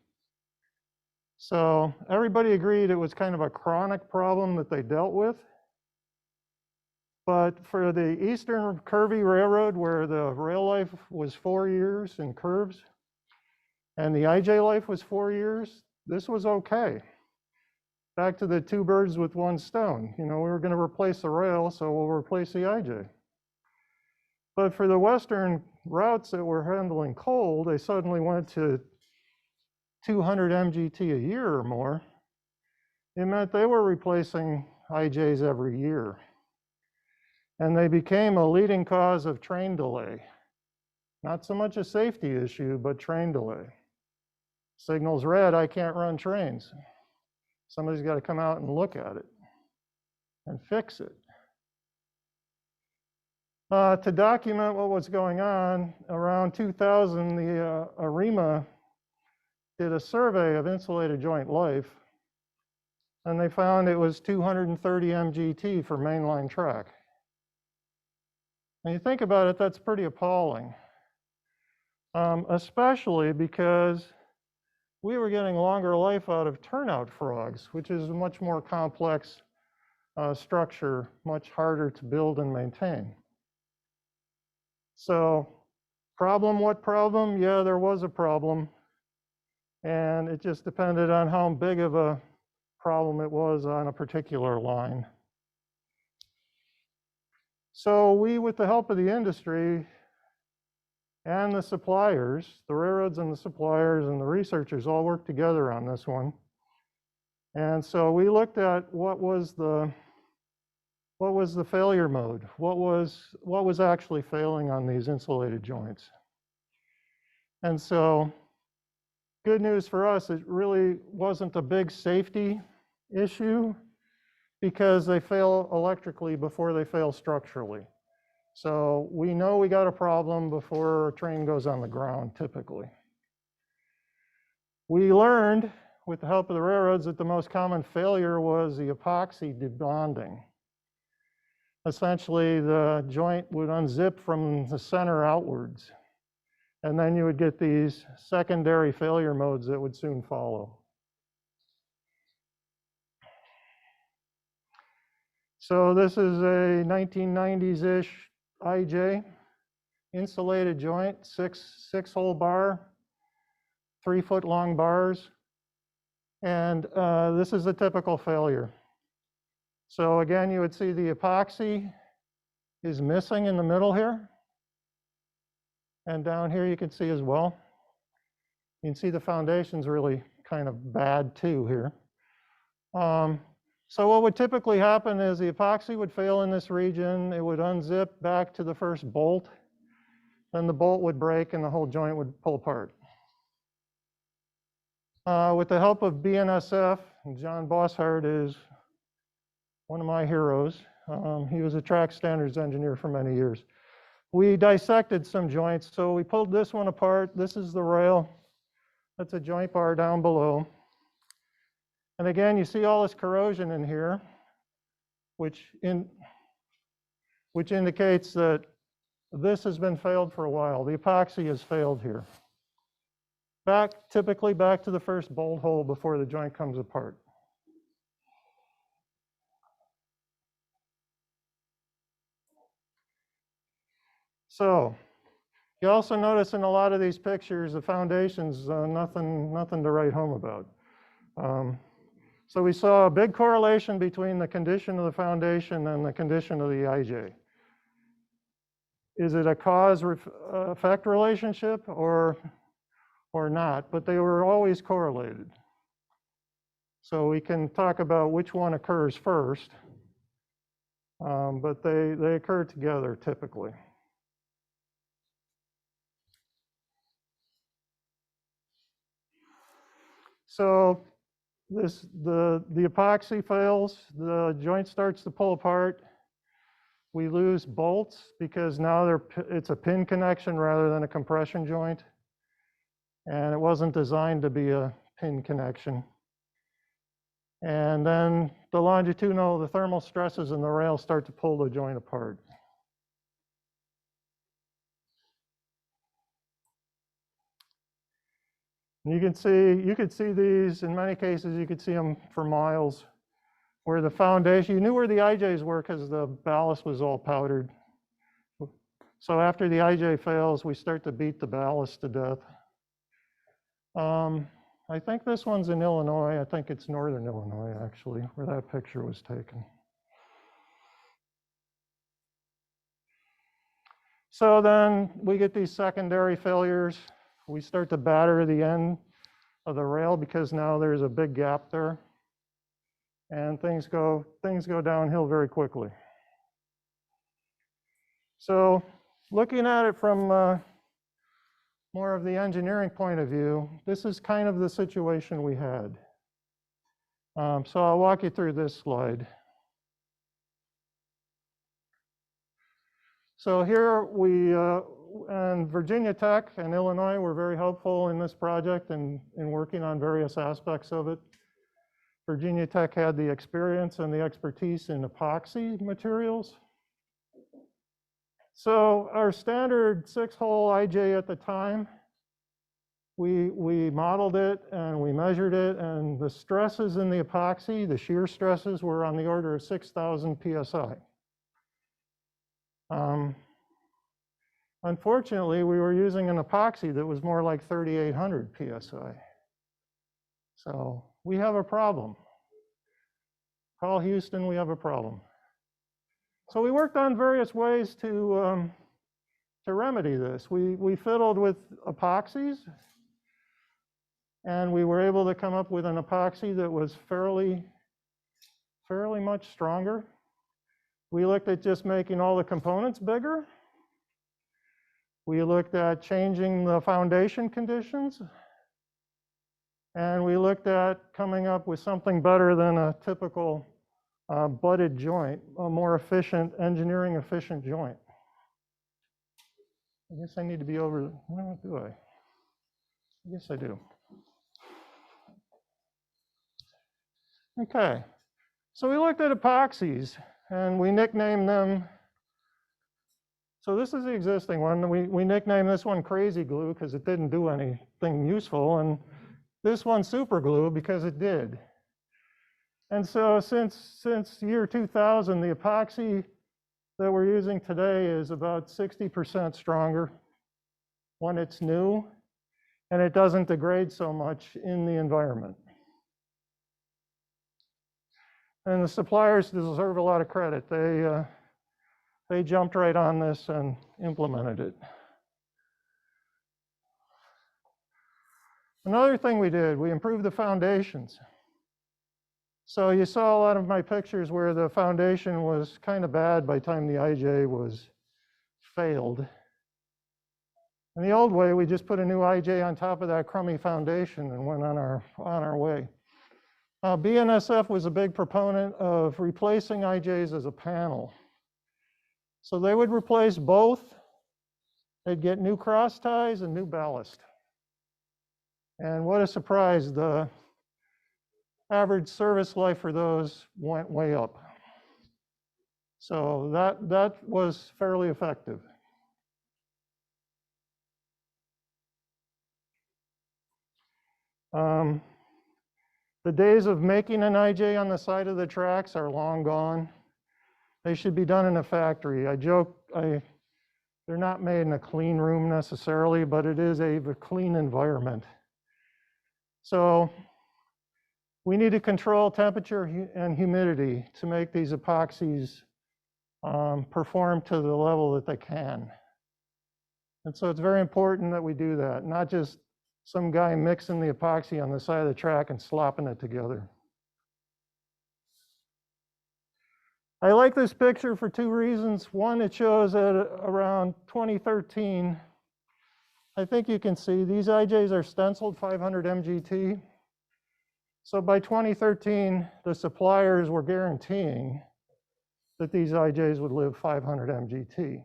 So everybody agreed it was kind of a chronic problem that they dealt with. But for the Eastern Curvy Railroad, where the rail life was 4 years in curves, and the IJ life was 4 years, this was okay. Back to the two birds with one stone. You know, we were going to replace the rail, so we'll replace the IJ. But for the Western routes that were handling coal, they suddenly went to 200 MGT a year or more. It meant they were replacing IJs every year. And they became a leading cause of train delay. Not so much a safety issue, but train delay. Signal's red, I can't run trains. Somebody's got to come out and look at it and fix it. To document what was going on, around 2000, the ARIMA did a survey of insulated joint life, and they found it was 230 MGT for mainline track. When you think about it, that's pretty appalling, especially because we were getting longer life out of turnout frogs, which is a much more complex structure, much harder to build and maintain. So, problem, what problem? Yeah, there was a problem. And it just depended on how big of a problem it was on a particular line. So we, with the help of the industry and the suppliers, the railroads and the suppliers and the researchers all worked together on this one. And so we looked at what was the what was the failure mode? What was actually failing on these insulated joints? And so, good news for us, it really wasn't a big safety issue because they fail electrically before they fail structurally. So we know we got a problem before a train goes on the ground, typically. We learned, with the help of the railroads, that the most common failure was the epoxy debonding. Essentially, the joint would unzip from the center outwards, and then you would get these secondary failure modes that would soon follow. So this is a 1990s-ish IJ, insulated joint, six-hole bar, 3-foot long bars, and this is a typical failure. So again, you would see the epoxy is missing in the middle here, and down here you can see as well. You can see the foundation's really kind of bad too here. So what would typically happen is the epoxy would fail in this region. It would unzip back to the first bolt. Then the bolt would break and the whole joint would pull apart. With the help of BNSF, John Bosshard is one of my heroes. He was a track standards engineer for many years. We dissected some joints. So we pulled this one apart. This is the rail. That's a joint bar down below. And again, you see all this corrosion in here, which indicates that this has been failed for a while. The epoxy has failed here. Typically back to the first bolt hole before the joint comes apart. So you also notice in a lot of these pictures, the foundation's nothing to write home about. So we saw a big correlation between the condition of the foundation and the condition of the IJ. Is it a cause-effect relationship or not? But they were always correlated. So we can talk about which one occurs first, but they occur together typically. So the epoxy fails, the joint starts to pull apart. We lose bolts because now it's a pin connection rather than a compression joint. And it wasn't designed to be a pin connection. And then the thermal stresses in the rail start to pull the joint apart. You could see these, in many cases, you could see them for miles, where the foundation, you knew where the IJs were because the ballast was all powdered. So after the IJ fails, we start to beat the ballast to death. I think this one's in Illinois. I think it's northern Illinois, actually, where that picture was taken. So then we get these secondary failures. We start to batter the end of the rail because now there's a big gap there. And things go downhill very quickly. So looking at it from more of the engineering point of view, this is kind of the situation we had. So I'll walk you through this slide. So here and Virginia Tech and Illinois were very helpful in this project and in working on various aspects of it. Virginia Tech had the experience and the expertise in epoxy materials. So our standard 6-hole IJ at the time, we modeled it and we measured it, and the stresses in the epoxy, the shear stresses, were on the order of 6,000 PSI. Unfortunately, we were using an epoxy that was more like 3,800 PSI. So we have a problem. Call Houston, we have a problem. So we worked on various ways to remedy this. We fiddled with epoxies, and we were able to come up with an epoxy that was fairly much stronger. We looked at just making all the components bigger. We looked at changing the foundation conditions. And we looked at coming up with something better than a typical butted joint, a more efficient, engineering efficient joint. I guess I need to be over, well, do I? I guess I do. Okay, so we looked at epoxies and we nicknamed them. So this is the existing one. We nicknamed this one Crazy Glue because it didn't do anything useful, and this one Super Glue because it did. And so since year 2000, the epoxy that we're using today is about 60% stronger when it's new, and it doesn't degrade so much in the environment. And the suppliers deserve a lot of credit. They jumped right on this and implemented it. Another thing we did, we improved the foundations. So you saw a lot of my pictures where the foundation was kind of bad by the time the IJ was failed. In the old way, we just put a new IJ on top of that crummy foundation and went on our way. BNSF was a big proponent of replacing IJs as a panel. So they would replace both. They'd get new cross ties and new ballast. And what a surprise, the average service life for those went way up. So that was fairly effective. The days of making an IJ on the side of the tracks are long gone. They should be done in a factory. I joke, they're not made in a clean room necessarily, but it is a clean environment. So we need to control temperature and humidity to make these epoxies perform to the level that they can. And so it's very important that we do that, not just some guy mixing the epoxy on the side of the track and slopping it together. I like this picture for two reasons. One, it shows that around 2013, I think you can see these IJs are stenciled 500 MGT. So by 2013, the suppliers were guaranteeing that these IJs would live 500 MGT.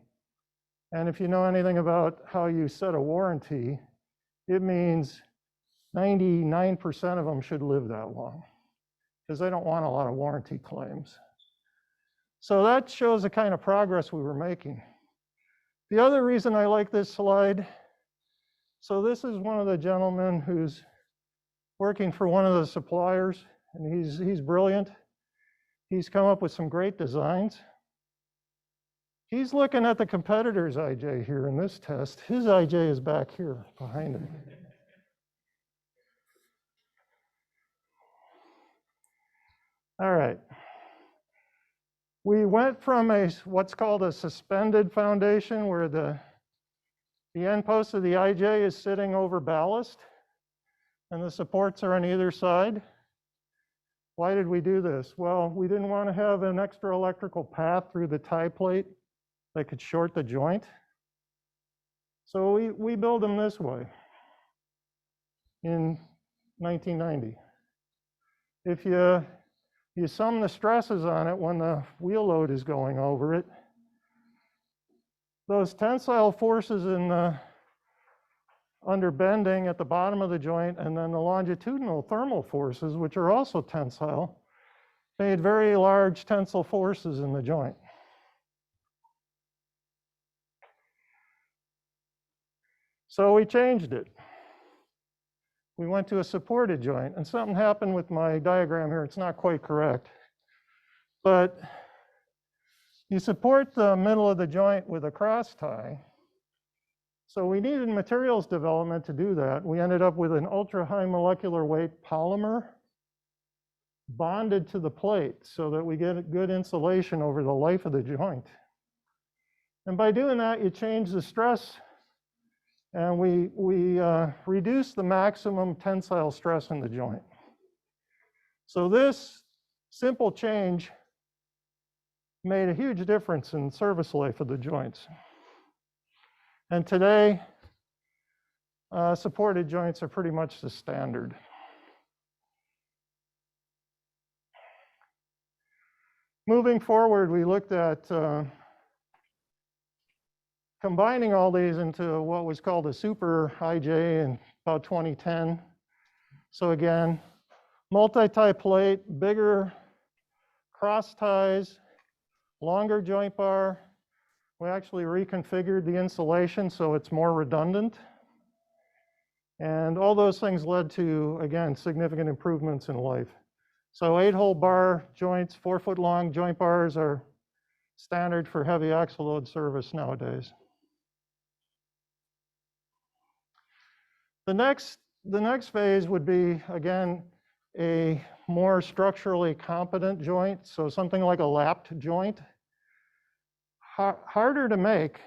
And if you know anything about how you set a warranty, it means 99% of them should live that long because they don't want a lot of warranty claims. So that shows the kind of progress we were making. The other reason I like this slide, so this is one of the gentlemen who's working for one of the suppliers, and he's brilliant. He's come up with some great designs. He's looking at the competitor's IJ here in this test. His IJ is back here behind him. All right. We went from what's called a suspended foundation where the end post of the IJ is sitting over ballast and the supports are on either side. Why did we do this? Well, we didn't want to have an extra electrical path through the tie plate that could short the joint. So we build them this way in 1990. If you sum the stresses on it when the wheel load is going over it, those tensile forces in the under bending at the bottom of the joint and then the longitudinal thermal forces, which are also tensile, made very large tensile forces in the joint. So we changed it. We went to a supported joint, and something happened with my diagram here. It's not quite correct. But you support the middle of the joint with a cross tie. So we needed materials development to do that. We ended up with an ultra high molecular weight polymer bonded to the plate so that we get a good insulation over the life of the joint. And by doing that, you change the stress, and we reduce the maximum tensile stress in the joint. So this simple change made a huge difference in service life of the joints. And today, supported joints are pretty much the standard. Moving forward, we looked at combining all these into what was called a super IJ in about 2010. So again, multi-tie plate, bigger cross ties, longer joint bar. We actually reconfigured the insulation so it's more redundant. And all those things led to, again, significant improvements in life. So 8-hole bar joints, 4-foot long joint bars are standard for heavy axle load service nowadays. The next phase would be, again, a more structurally competent joint. So something like a lapped joint. Harder to make.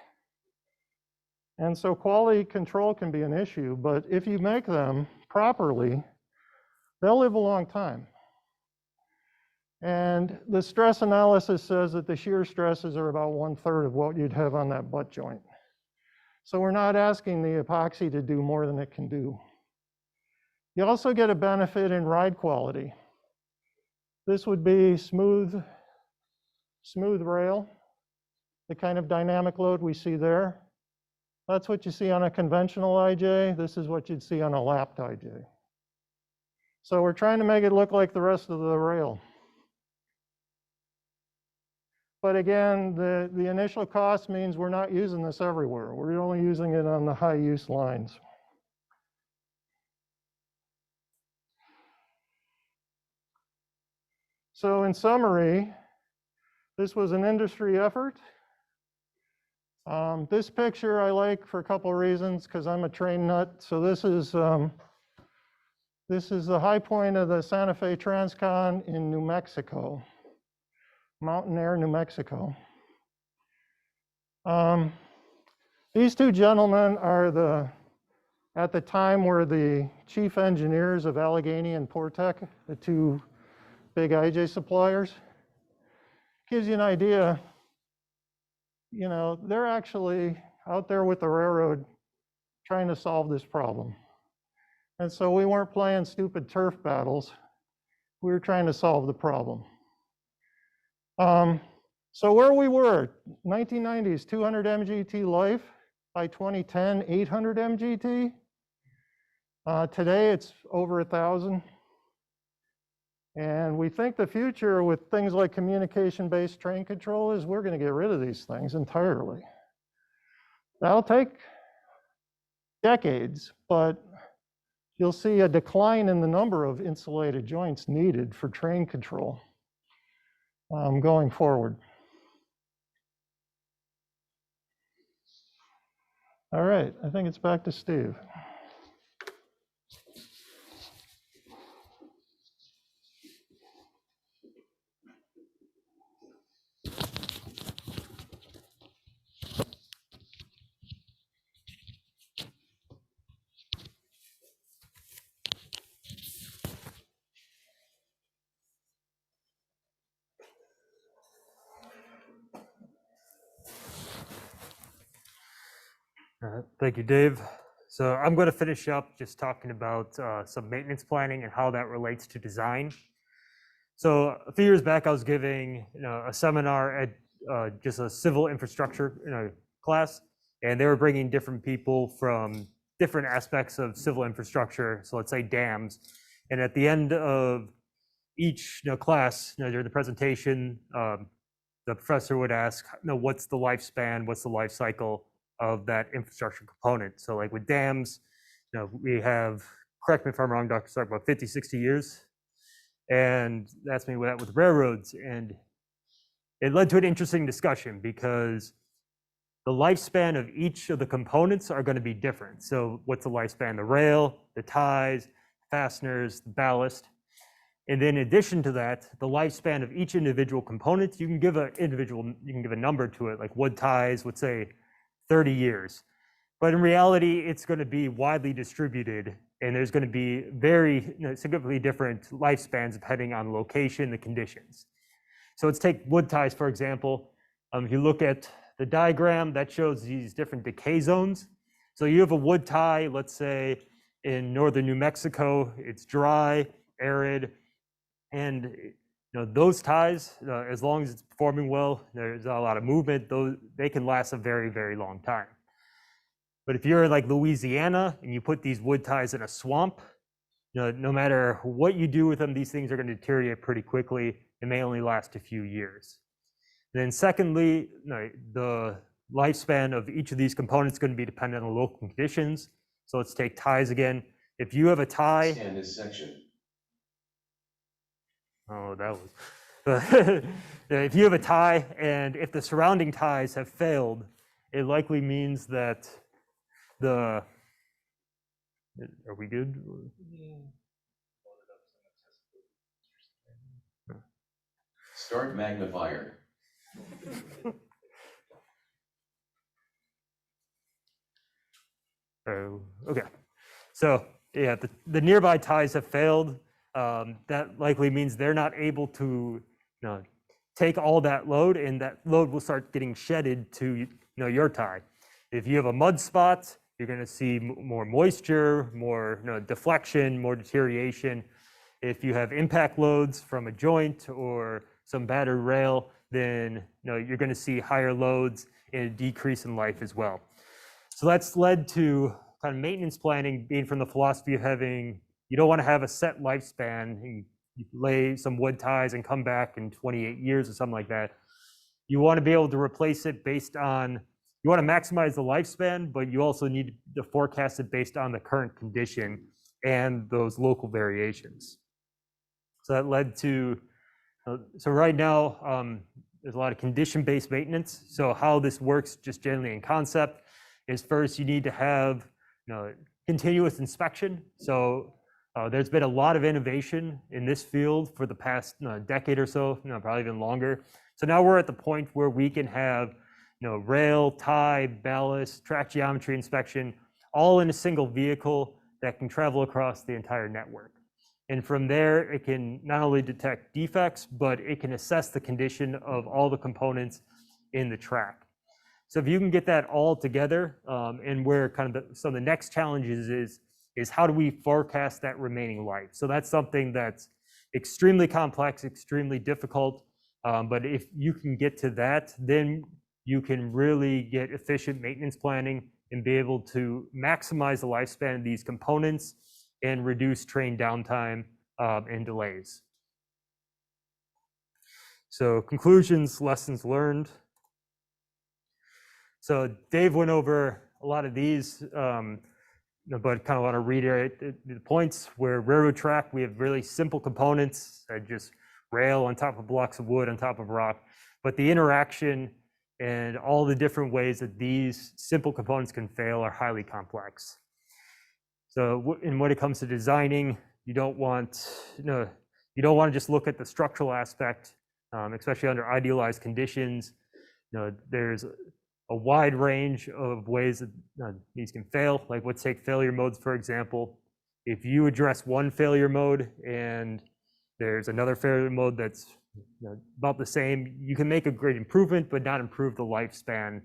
And so quality control can be an issue, but if you make them properly, they'll live a long time. And the stress analysis says that the shear stresses are about 1/3 of what you'd have on that butt joint. So we're not asking the epoxy to do more than it can do. You also get a benefit in ride quality. This would be smooth rail, the kind of dynamic load we see there. That's what you see on a conventional IJ. This is what you'd see on a lapped IJ. So we're trying to make it look like the rest of the rail. But again, the initial cost means we're not using this everywhere. We're only using it on the high use lines. So in summary, this was an industry effort. This picture I like for a couple of reasons, because I'm a train nut. So this is the high point of the Santa Fe Transcon in New Mexico, Mountain Air, New Mexico. These two gentlemen are at the time were the chief engineers of Allegheny and Portec, the two big IJ suppliers. Gives you an idea. You know, they're actually out there with the railroad trying to solve this problem. And so we weren't playing stupid turf battles. We were trying to solve the problem. So where we were, 1990s, 200 MGT life. By 2010, 800 MGT. Today, it's over 1,000. And we think the future with things like communication-based train control is we're going to get rid of these things entirely. That'll take decades, but you'll see a decline in the number of insulated joints needed for train control going forward. All right, I think it's back to Steve. Thank you, Dave. So I'm going to finish up just talking about some maintenance planning and how that relates to design. So a few years back, I was giving a seminar at just a civil infrastructure class, and they were bringing different people from different aspects of civil infrastructure. So let's say dams. And at the end of each class, during the presentation, the professor would ask, what's the lifespan, what's the life cycle of that infrastructure component. So like with dams, we have, correct me if I'm wrong, Dr. Stark, about 50, 60 years. And that's me with that with railroads. And it led to an interesting discussion because the lifespan of each of the components are going to be different. So what's the lifespan? The rail, the ties, fasteners, the ballast. And then in addition to that, the lifespan of each individual component, you can give a number to it, like wood ties would say 30 years. But in reality, it's going to be widely distributed, and there's going to be very significantly different lifespans depending on location, the conditions. So let's take wood ties, for example. If you look at the diagram, that shows these different decay zones. So you have a wood tie, let's say in northern New Mexico, it's dry, arid, and those ties, as long as it's performing well, there's not a lot of movement, they can last a very, very long time. But if you're in like Louisiana and you put these wood ties in a swamp, no matter what you do with them, these things are going to deteriorate pretty quickly. It may only last a few years. Then secondly, the lifespan of each of these components is going to be dependent on local conditions. So let's take ties again. If you have a tie, Scan this section. oh, that was. If you have a tie and if the surrounding ties have failed, it likely means that are we good? Start magnifier. Okay, so yeah, the nearby ties have failed. That likely means they're not able to take all that load, and that load will start getting shedded to your tie. If you have a mud spot, you're going to see more moisture, more deflection, more deterioration. If you have impact loads from a joint or some battered rail, then you're going to see higher loads and a decrease in life as well. So that's led to kind of maintenance planning being from the philosophy of having, you don't want to have a set lifespan and you lay some wood ties and come back in 28 years or something like that. You want to be able to replace it based on, you want to maximize the lifespan, but you also need to forecast it based on the current condition and those local variations. So that led to, so right now, there's a lot of condition-based maintenance. So how this works just generally in concept is first you need to have continuous inspection. So there's been a lot of innovation in this field for the past decade or so, probably even longer. So now we're at the point where we can have rail, tie, ballast, track geometry inspection, all in a single vehicle that can travel across the entire network. And from there, it can not only detect defects, but it can assess the condition of all the components in the track. So if you can get that all together, and where kind of some of the next challenges is how do we forecast that remaining life? So that's something that's extremely complex, extremely difficult. But if you can get to that, then you can really get efficient maintenance planning and be able to maximize the lifespan of these components and reduce train downtime and delays. So conclusions, lessons learned. So Dave went over a lot of these, but kind of want to reiterate the points. Where railroad track, we have really simple components, just rail on top of blocks of wood on top of rock, but the interaction and all the different ways that these simple components can fail are highly complex. So when it comes to designing, you don't want to just look at the structural aspect, especially under idealized conditions. There's a wide range of ways that these can fail. Like let's take failure modes, for example. If you address one failure mode and there's another failure mode that's about the same, you can make a great improvement, but not improve the lifespan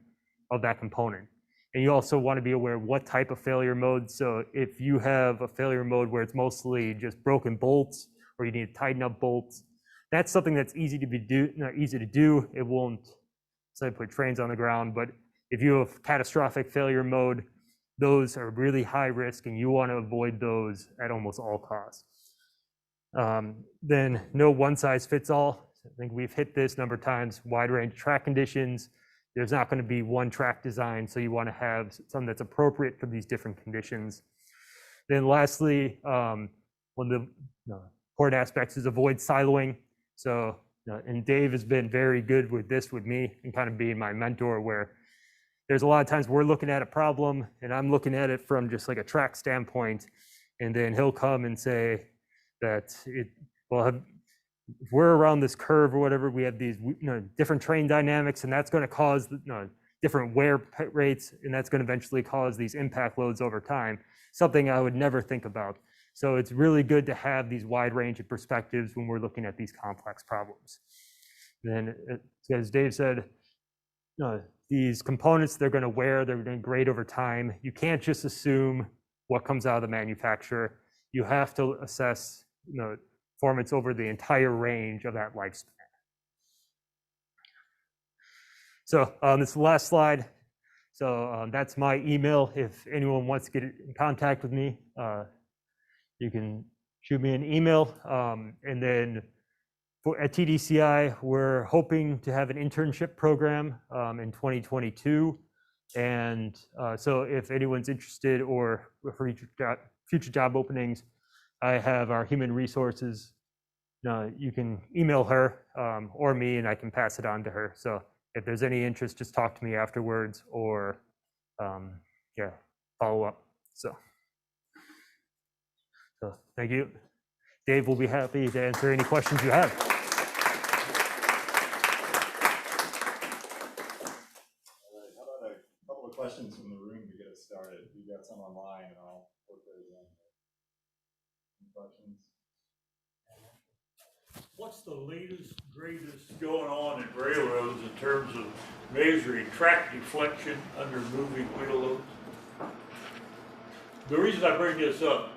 of that component. And you also want to be aware of what type of failure mode. So if you have a failure mode where it's mostly just broken bolts, or you need to tighten up bolts, that's something that's easy to do. It won't say put trains on the ground, but if you have catastrophic failure mode, those are really high risk and you want to avoid those at almost all costs. Then no one size fits all. I think we've hit this a number of times, wide range of track conditions. There's not going to be one track design, so you want to have something that's appropriate for these different conditions. Then lastly, one of the important aspects is avoid siloing. So, and Dave has been very good with this with me and kind of being my mentor, where there's a lot of times we're looking at a problem and I'm looking at it from just like a track standpoint, and then he'll come and say that if we're around this curve or whatever, we have these different train dynamics, and that's going to cause different wear rates, and that's going to eventually cause these impact loads over time, something I would never think about. So it's really good to have these wide range of perspectives when we're looking at these complex problems. Then, as Dave said, these components they're going to wear, they're going to grade over time. You can't just assume what comes out of the manufacturer. You have to assess, performance over the entire range of that lifespan. So this is the last slide. So that's my email. If anyone wants to get in contact with me, you can shoot me an email. And then at TTCI, we're hoping to have an internship program in 2022. And so if anyone's interested or for future job openings, I have our human resources. You can email her or me, and I can pass it on to her. So if there's any interest, just talk to me afterwards or follow up. So thank you. Dave will be happy to answer any questions you have. Questions from the room to get us started. We've got some online, and I'll put those in. Any questions? What's the latest, greatest going on in railroads in terms of measuring track deflection under moving wheel loads? The reason I bring this up,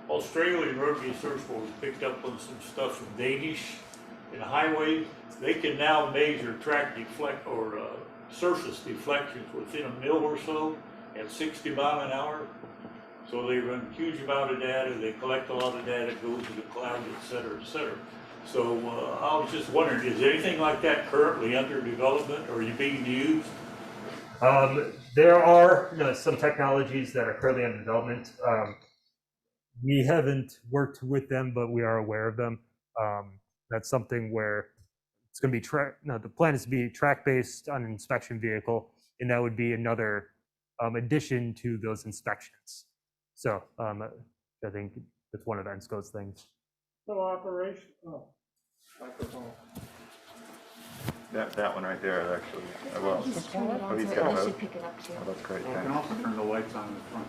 Australian Roadway Search Force picked up on some stuff from Danish and highways. They can now measure track deflect or surface deflections within a mil or so at 60 miles an hour. So they run a huge amount of data, they collect a lot of data, goes to the cloud, et cetera, et cetera. So I was just wondering, is anything like that currently under development, or are you being used? There are some technologies that are currently under development. We haven't worked with them, but we are aware of them. That's something where it's going to be the plan is to be track-based on an inspection vehicle, and that would be another addition to those inspections. So I think that's one of ENSCO's things. So operation, microphone. That one right there, actually. Oh, he's got a mode. Oh, that's great. You can also turn the lights on in the front.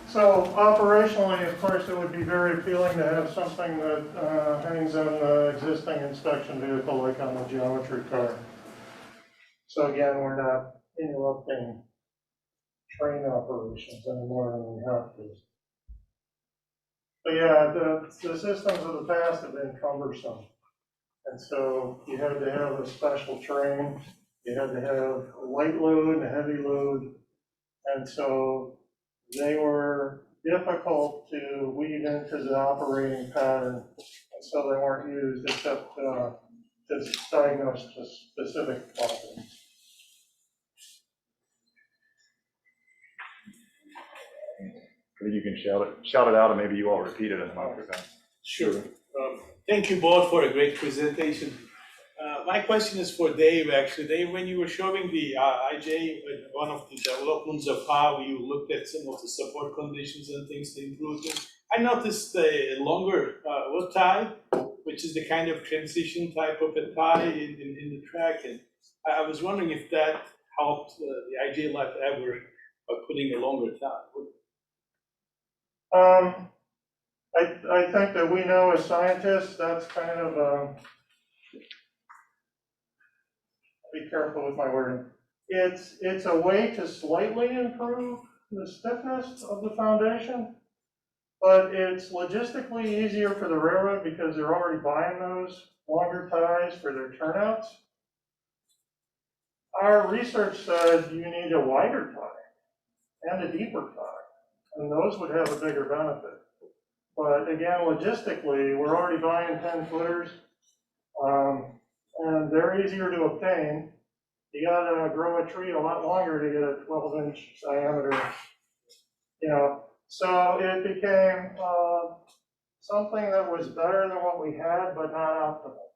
So operationally, of course, it would be very appealing to have something that hangs on the existing inspection vehicle, like on the geometry car. So again, we're not interrupting train operations anymore than we have to. But yeah, the systems of the past have been cumbersome. And so you had to have a special train, you had to have a light load and a heavy load. And so they were difficult to weave into the operating pattern, and so they weren't used except to diagnose specific problems. Maybe you can shout it out, and maybe you all repeat it in the microphone. Sure. Thank you both for a great presentation. My question is for Dave, actually. Dave, when you were showing the IJ, one of the developments of how you looked at some of the support conditions and things to improve them, I noticed a longer wood tie, which is the kind of transition type of a tie in the track. And I was wondering if that helped the IJ life ever by putting a longer tie. I think that we know as scientists, that's kind of be careful with my wording. It's a way to slightly improve the stiffness of the foundation, but it's logistically easier for the railroad because they're already buying those longer ties for their turnouts. Our research said you need a wider tie and a deeper tie, and those would have a bigger benefit. But again, logistically, we're already buying 10-footers. And they're easier to obtain. You gotta grow a tree a lot longer to get a 12-inch diameter, So it became something that was better than what we had, but not optimal.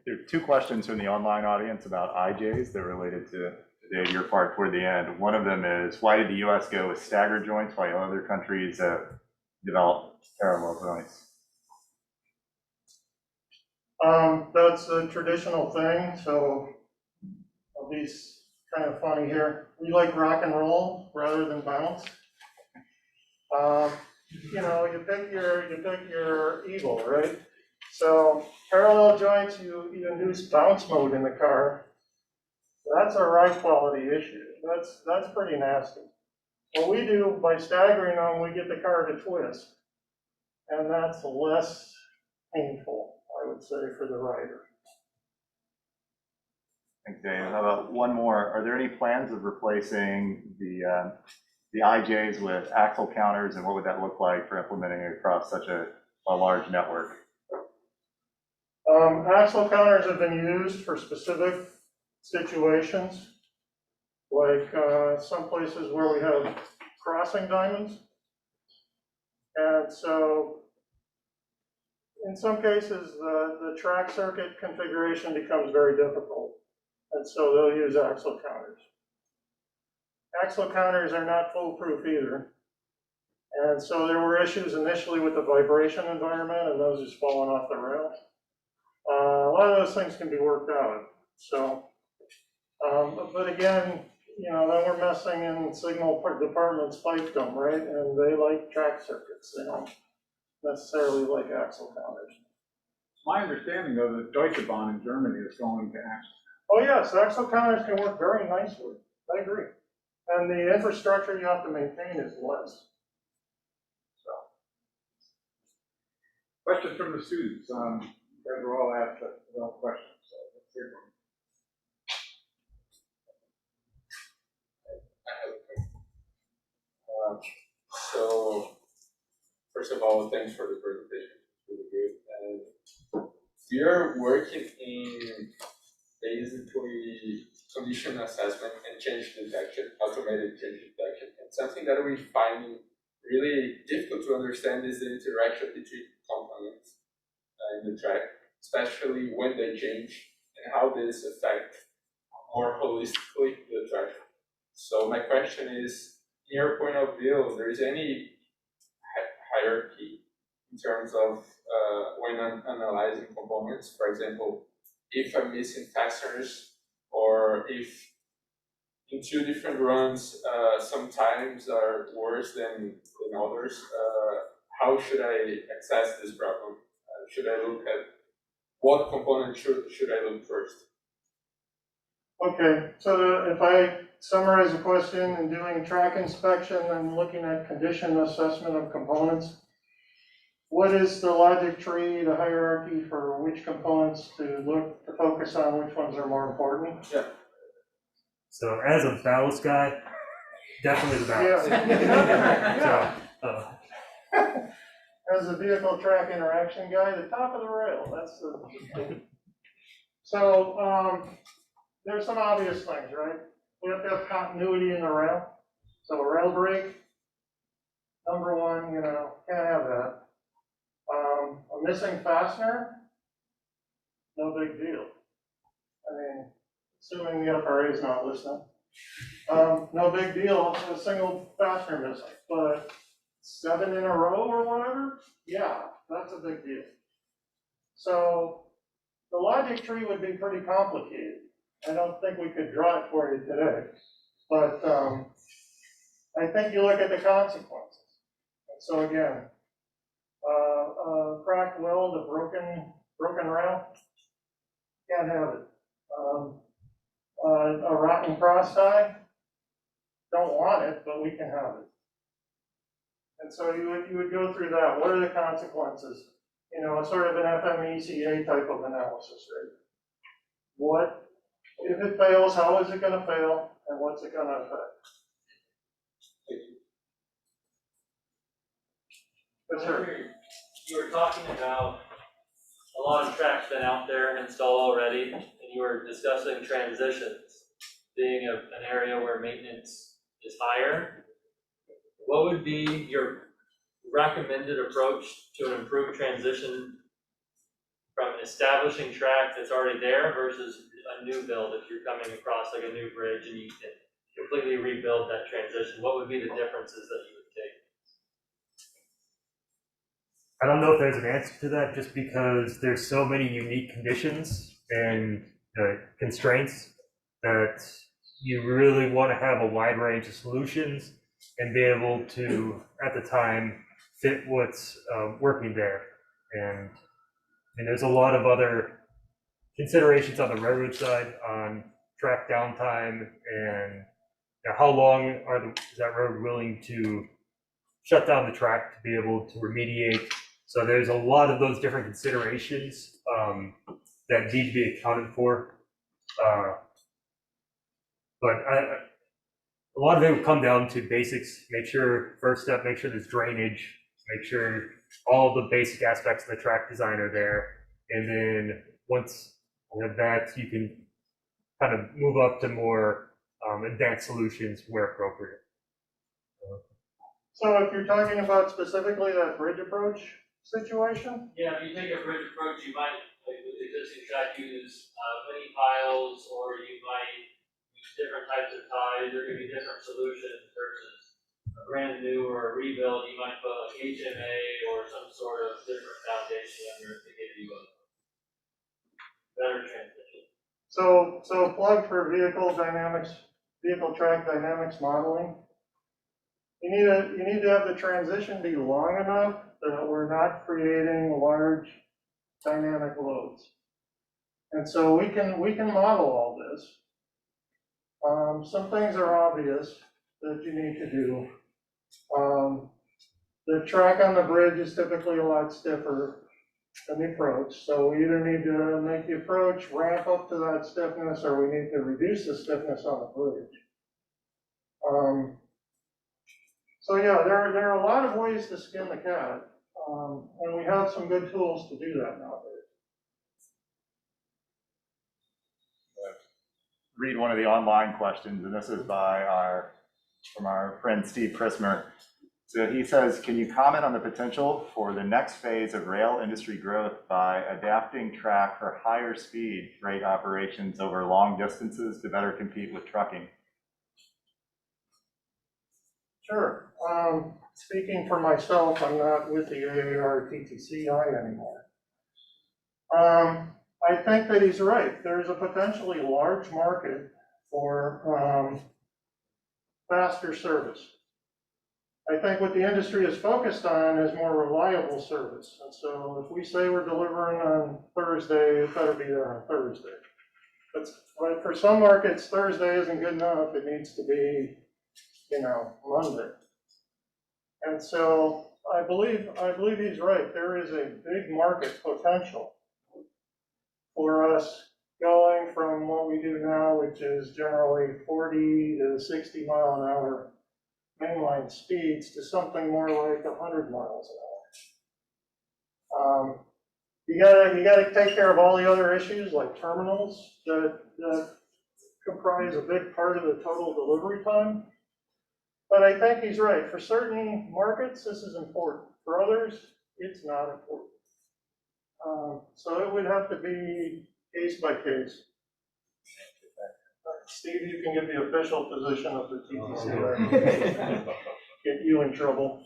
There are two questions from the online audience about IJs. They're related to Dave, your part toward the end. One of them is, why did the U.S. go with staggered joints while other countries develop parallel joints? That's a traditional thing, so I'll be kind of funny here. We like rock and roll rather than bounce. you pick your evil, right? So parallel joints, you induce bounce mode in the car. That's a ride quality issue. That's pretty nasty. What we do by staggering them, we get the car to twist, and that's less painful, I would say, for the rider. Thanks, Dave. How about one more? Are there any plans of replacing the IJs with axle counters, and what would that look like for implementing it across such a large network? Axle counters have been used for specific situations, like some places where we have crossing diamonds. And so in some cases, the track circuit configuration becomes very difficult. And so they'll use axle counters. Axle counters are not foolproof either. And so there were issues initially with the vibration environment and those just falling off the rail. A lot of those things can be worked out. So, but again, then we're messing in signal department's pipedom, right? And they like track circuits. They don't necessarily like axle counters. My understanding though, that Deutsche Bahn in Germany is going to axle. Oh yes, axle counters can work very nicely. I agree. And the infrastructure you have to maintain is less. Questions from the students. You guys were all asked questions, so let's hear from them. So, first of all, thanks for the presentation. It's really good. And we are working in basically condition assessment and change detection, automated change detection. And something that we find really difficult to understand is the interaction between components in the track, especially when they change and how this affects more holistically the track. So my question is, in your point of view, there is any hierarchy in terms of when analyzing components? For example, if I'm missing fasteners, or if in two different runs, sometimes are worse than others, how should I assess this problem? Should I look at what component should I look first? Okay, so if I summarize the question, and doing track inspection and looking at condition assessment of components, what is the logic tree, the hierarchy for which components to focus on, which ones are more important? Yeah. So as a ballast guy, definitely the ballast. Yeah. So, As a vehicle track interaction guy, the top of the rail, that's the. So there's some obvious things, right? We have to have continuity in the rail. So a rail brake, number one, can't have that. A missing fastener, no big deal. I mean, assuming the FRA is not listening. No big deal, a single fastener missing, but 7 in a row or whatever, yeah, that's a big deal. So the logic tree would be pretty complicated. I don't think we could draw it for you today, but I think you look at the consequences. And so again, cracked weld, a broken rail, can't have it. A rotten cross tie, don't want it, but we can have it. And so you would go through that. What are the consequences? Sort of an FMECA type of analysis, right? What, if it fails, how is it going to fail, and what's it going to affect? Yes, sir. You were talking about a lot of tracks been out there installed already, and you were discussing transitions being an area where maintenance is higher. What would be your recommended approach to an improved transition from an establishing track that's already there versus a new build? If you're coming across like a new bridge and you can completely rebuild that transition, what would be the differences that you would take? I don't know if there's an answer to that, just because there's so many unique conditions and constraints that you really want to have a wide range of solutions and be able to, at the time, fit what's working there. And there's a lot of other considerations on the railroad side on track downtime and how long is that road willing to shut down the track to be able to remediate. So there's a lot of those different considerations that need to be accounted for. But a lot of it will come down to basics. First step, make sure there's drainage, make sure all the basic aspects of the track design are there. And then once you have that, you can kind of move up to more advanced solutions where appropriate. So if you're talking about specifically that bridge approach situation? Yeah, if you take a bridge approach, you might, like with existing track, use mini piles, or you might use different types of ties. There could be different solutions versus a brand new or a rebuild. You might put like HMA or some sort of different foundation under it to give you a better transition. So plug for vehicle track dynamics modeling. You need to have the transition be long enough that we're not creating large dynamic loads. And so we can model all this. Some things are obvious that you need to do. The track on the bridge is typically a lot stiffer than the approach. So we either need to make the approach ramp up to that stiffness, or we need to reduce the stiffness on the bridge. So yeah, there are a lot of ways to skin the cat, and we have some good tools to do that nowadays. Read one of the online questions, and this is from our friend Steve Prismer. So he says, can you comment on the potential for the next phase of rail industry growth by adapting track for higher speed freight operations over long distances to better compete with trucking? Sure. Speaking for myself, I'm not with the AAR TTCI anymore. I think that he's right. There's a potentially large market for faster service. I think what the industry is focused on is more reliable service. And so if we say we're delivering on Thursday, it better be there on Thursday. But for some markets, Thursday isn't good enough. It needs to be, Monday. And so I believe he's right. There is a big market potential for us going from what we do now, which is generally 40 to 60 mile an hour mainline speeds, to something more like 100 miles an hour. You gotta take care of all the other issues like terminals that comprise a big part of the total delivery time. But I think he's right. For certain markets, this is important. For others, it's not important. So it would have to be case by case. Steve, you can give the official position of the TTCI. Get you in trouble.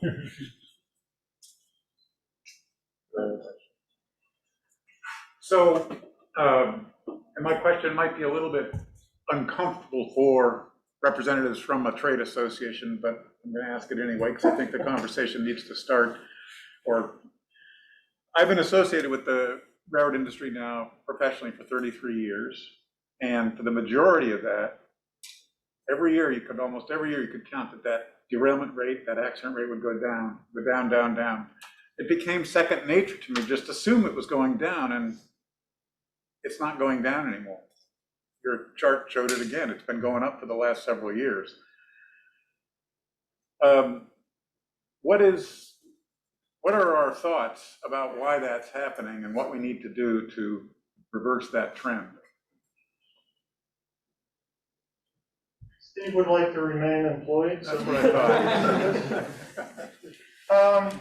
So, and my question might be a little bit uncomfortable for representatives from a trade association, but I'm going to ask it anyway because I think the conversation needs to start. I've been associated with the railroad industry now professionally for 33 years, and for the majority of that, almost every year you could count that derailment rate, that accident rate would go down, down, down. It became second nature to me, just assume it was going down, and it's not going down anymore. Your chart showed it again. It's been going up for the last several years. What are our thoughts about why that's happening and what we need to do to reverse that trend? Steve would like to remain employed. That's what I thought.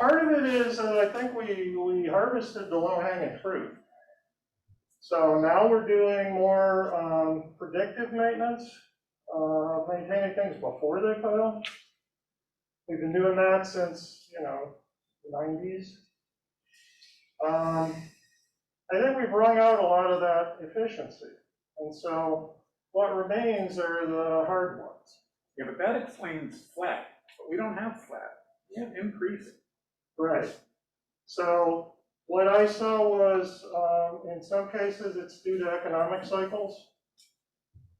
Part of it is I think we harvested the low-hanging fruit. So now we're doing more predictive maintenance, maintaining things before they fail. We've been doing that since, the 90s. I think we've wrung out a lot of that efficiency. And so what remains are the hard ones. Yeah, but that explains flat, but we don't have flat. can't increase it. Right. So what I saw was, in some cases, it's due to economic cycles.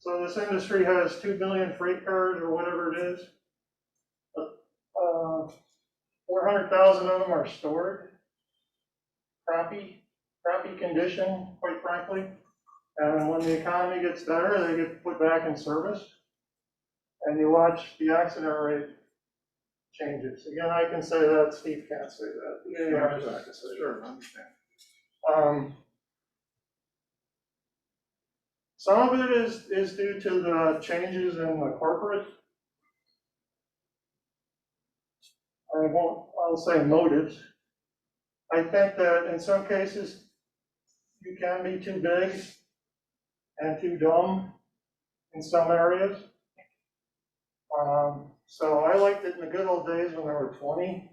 So this industry has 2 billion freight cars or whatever it is. 400,000 of them are stored. Crappy condition, quite frankly. And when the economy gets better, they get put back in service. And you watch the accident rate changes. Again, I can say that, Steve can't say that. The AAR is not to say Sure, I understand. that. Some of it is due to the changes in the corporate, I'll say motives. I think that in some cases, you can be too big and too dumb in some areas. So I liked it in the good old days when there were 20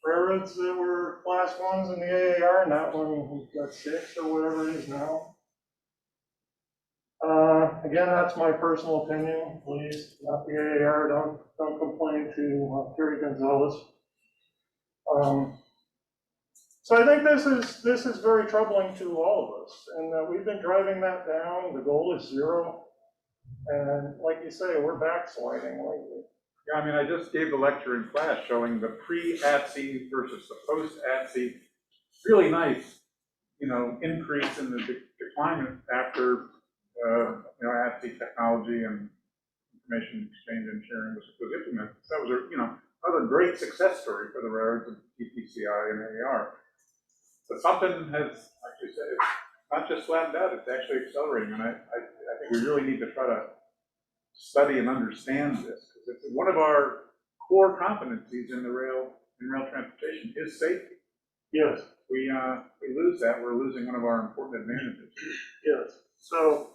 railroads that were class 1s in the AAR, not when we've got 6 or whatever it is now. Again, that's my personal opinion, please, not the AAR, don't complain to Terry Gonzalez. So I think this is very troubling to all of us, and we've been driving that down. The goal is 0, and like you say, we're backsliding lately. Yeah, I mean, I just gave the lecture in class showing the pre-ATSI versus the post-ATSI. Really nice, increase in the decline after, ATSI technology and information exchange and sharing was implemented. That was another great success story for the railroads of TTCI and AAR. But something has, like you said, it's not just flattened out, it's actually accelerating. And I think we really need to try to study and understand this, because it's one of our core competencies in rail transportation is safety. Yes. We lose that, we're losing one of our important advantages. Yes. So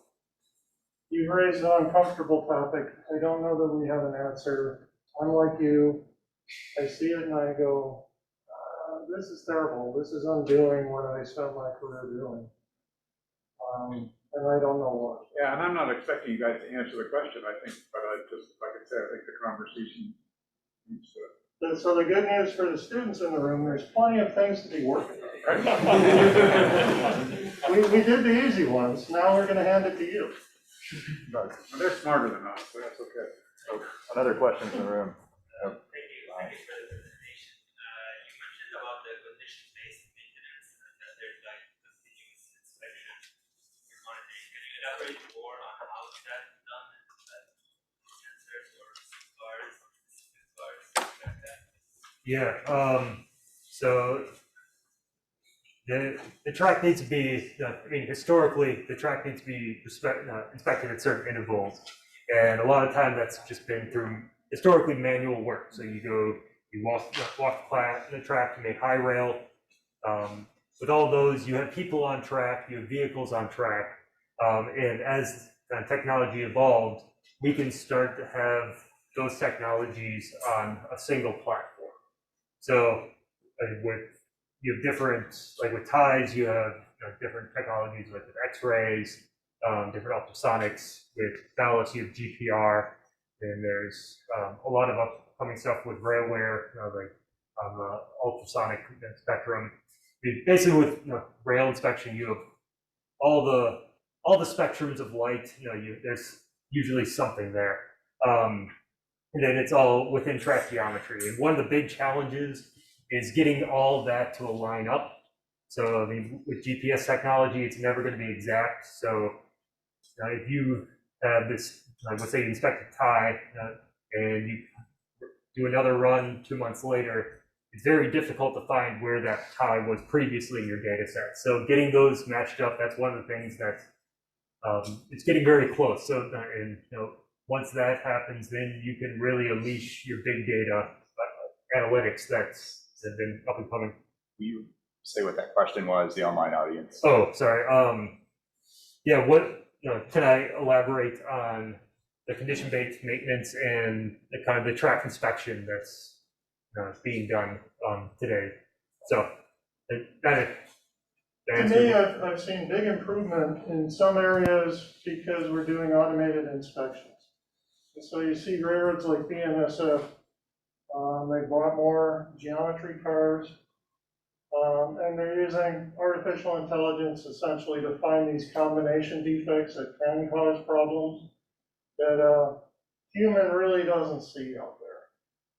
you raised an uncomfortable topic. I don't know that we have an answer. I'm like you. I see it and I go, this is terrible. This is undoing what I spent my career doing. And I don't know what. Yeah, and I'm not expecting you guys to answer the question, I think, but like I said, I think the conversation needs to. So the good news for the students in the room, there's plenty of things to be working on. We did the easy ones. Now we're going to hand it to you. But they're smarter than us, so that's okay. Another question in the room. Thank you for the presentation. You mentioned about the condition-based maintenance and that there's like continuous inspection or monitoring. Can you elaborate more on how that's done and sensors or cars, things like that? Yeah, so the track needs to be, historically, the track needs to be inspected at certain intervals. And a lot of time that's just been through historically manual work. So you walk the track, you make high rail. With all those, you have people on track, you have vehicles on track. And as technology evolved, we can start to have those technologies on a single platform. So you have different, like with ties, you have different technologies like with X-rays, different ultrasonics. With ballast, you have GPR, and there's a lot of upcoming stuff with railware, like ultrasonic spectrum. Basically, with rail inspection, you have all the spectrums of light. There's usually something there, and then it's all within track geometry. And one of the big challenges is getting all of that to align up. So, with GPS technology, it's never going to be exact. So, if you have this, let's say you inspect a tie, and you do another run 2 months later, it's very difficult to find where that tie was previously in your data set. So, getting those matched up, that's one of the things that's, it's getting very close. So, and once that happens, then you can really unleash your big data analytics that's been up and coming. Will you say what that question was, the online audience? Oh, sorry. Yeah, can I elaborate on the condition-based maintenance and the kind of the track inspection that's being done today? So, to me, I've seen big improvement in some areas because we're doing automated inspections. And so you see railroads like BNSF They bought more geometry cars. And they're using artificial intelligence essentially to find these combination defects that can cause problems that a human really doesn't see out there.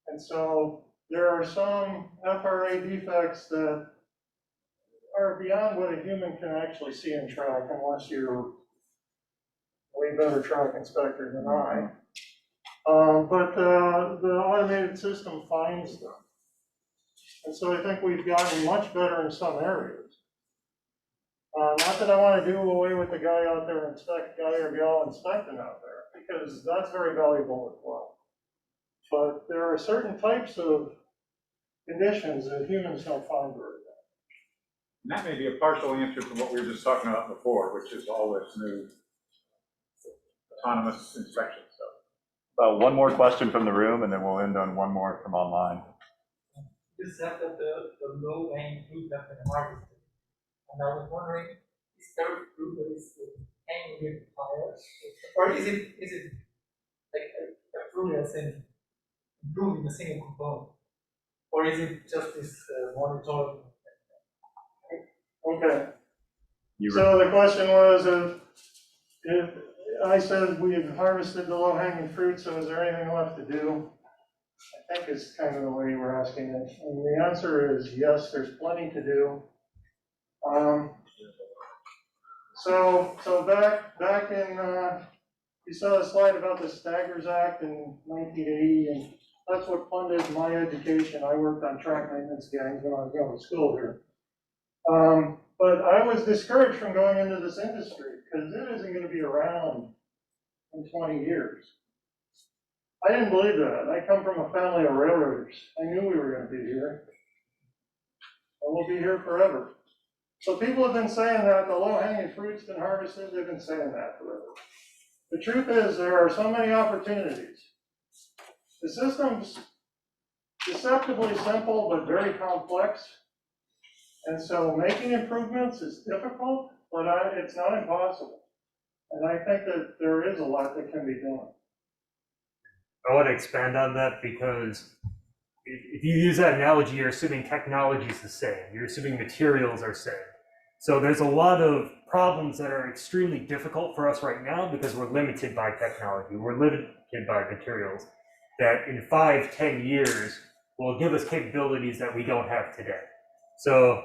And so there are some FRA defects that are beyond what a human can actually see and track, unless you're a way better track inspector than I. But the automated system finds them. And so I think we've gotten much better in some areas. Not that I want to do away with the guy out there, guy or gal inspecting out there, because that's very valuable as well. But there are certain types of conditions that humans don't find very well. And that may be a partial answer to what we were just talking about before, which is all this new autonomous inspection stuff. One more question from the room, and then we'll end on one more from online. You said that the low hanging fruit have been harvested. And I was wondering, is there a fruit that is hanging with fire? Or is it like a fruit that's in improving a single component? Or is it just this monitoring? Okay. So the question was, if I said we've harvested the low-hanging fruit, so is there anything left to do? I think is kind of the way you were asking it. And the answer is yes, there's plenty to do. So back in, you saw a slide about the Staggers Act in 1980, and that's what funded my education. I worked on track maintenance gangs when I was going to school here. But I was discouraged from going into this industry because it isn't going to be around in 20 years. I didn't believe that. I come from a family of railroaders. I knew we were going to be here. And we'll be here forever. So people have been saying that the low-hanging fruit's been harvested. They've been saying that forever. The truth is there are so many opportunities. The system's deceptively simple but very complex. And so making improvements is difficult, but it's not impossible. And I think that there is a lot that can be done. I want to expand on that because if you use that analogy, you're assuming technology is the same. You're assuming materials are same. So there's a lot of problems that are extremely difficult for us right now because we're limited by technology. We're limited by materials that in 5-10 years will give us capabilities that we don't have today. So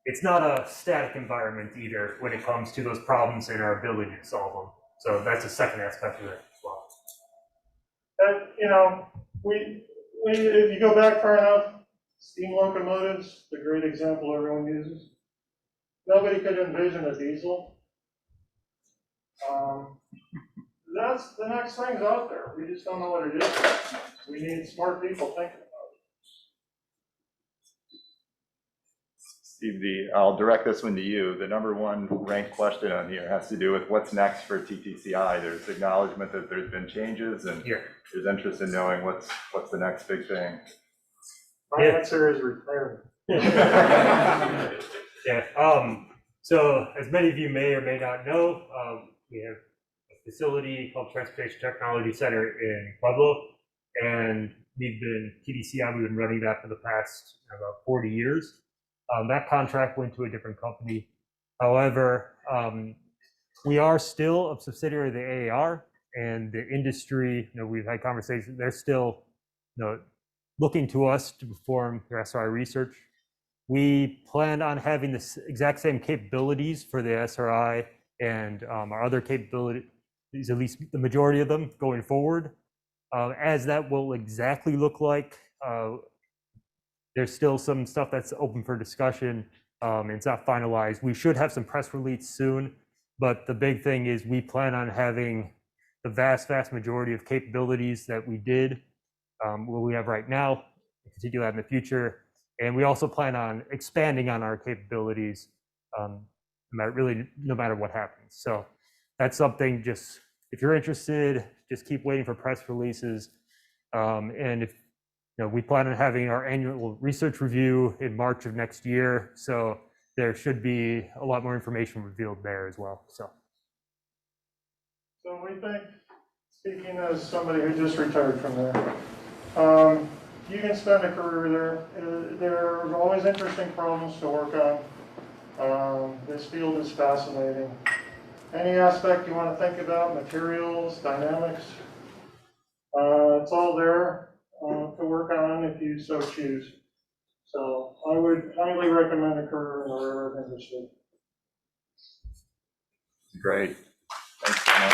it's not a static environment either when it comes to those problems and our ability to solve them. So that's a second aspect of it as well. You know, if you go back far enough, steam locomotives, the great example everyone uses. Nobody could envision a diesel. That's the next thing's out there. We just don't know what it is. We need smart people thinking about it. Steve, I'll direct this one to you. The number one ranked question on here has to do with what's next for TTCI. There's acknowledgement that there's been changes, and there's interest in knowing what's the next big thing. My answer is retirement. So as many of you may or may not know, we have a facility called Transportation Technology Center in Pueblo, and TTCI, we've been running that for the past about 40 years. That contract went to a different company. However, we are still a subsidiary of the AAR, and the industry, we've had conversations, they're still, looking to us to perform their SRI research. We plan on having the exact same capabilities for the SRI and our other capabilities, at least the majority of them, going forward. As that will exactly look like, there's still some stuff that's open for discussion. It's not finalized. We should have some press release soon, but the big thing is we plan on having the vast majority of capabilities that we did, what we have right now, continue that in the future. And we also plan on expanding on our capabilities, no matter what happens. So that's something, just if you're interested, just keep waiting for press releases. And if we plan on having our annual research review in March of next year, so there should be a lot more information revealed there as well. So we think, speaking as somebody who just retired from there, You can spend a career there. There are always interesting problems to work on. This field is fascinating. Any aspect you want to think about, materials, dynamics, it's all there to work on if you so choose. So I would highly recommend a career in the railroad industry. Great. Thanks so much.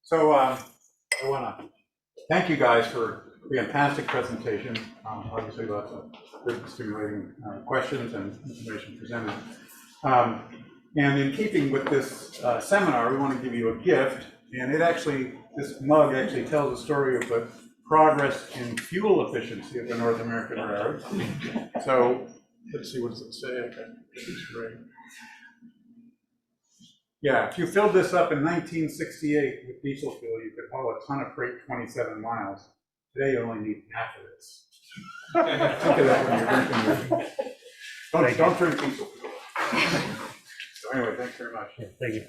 So I want to thank you guys for the fantastic presentation. Obviously, lots of good, stimulating questions and information presented. And in keeping with this seminar, we want to give you a gift. And it actually, this mug actually tells a story of the progress in fuel efficiency of the North American railroads. So let's see, what does it say? Okay, this is great. Yeah, if you filled this up in 1968 with diesel fuel, you could haul a ton of freight 27 miles. Today, you only need half of this. Think of that when you're drinking your... Don't drink diesel fuel. So anyway, thanks very much. Thank you.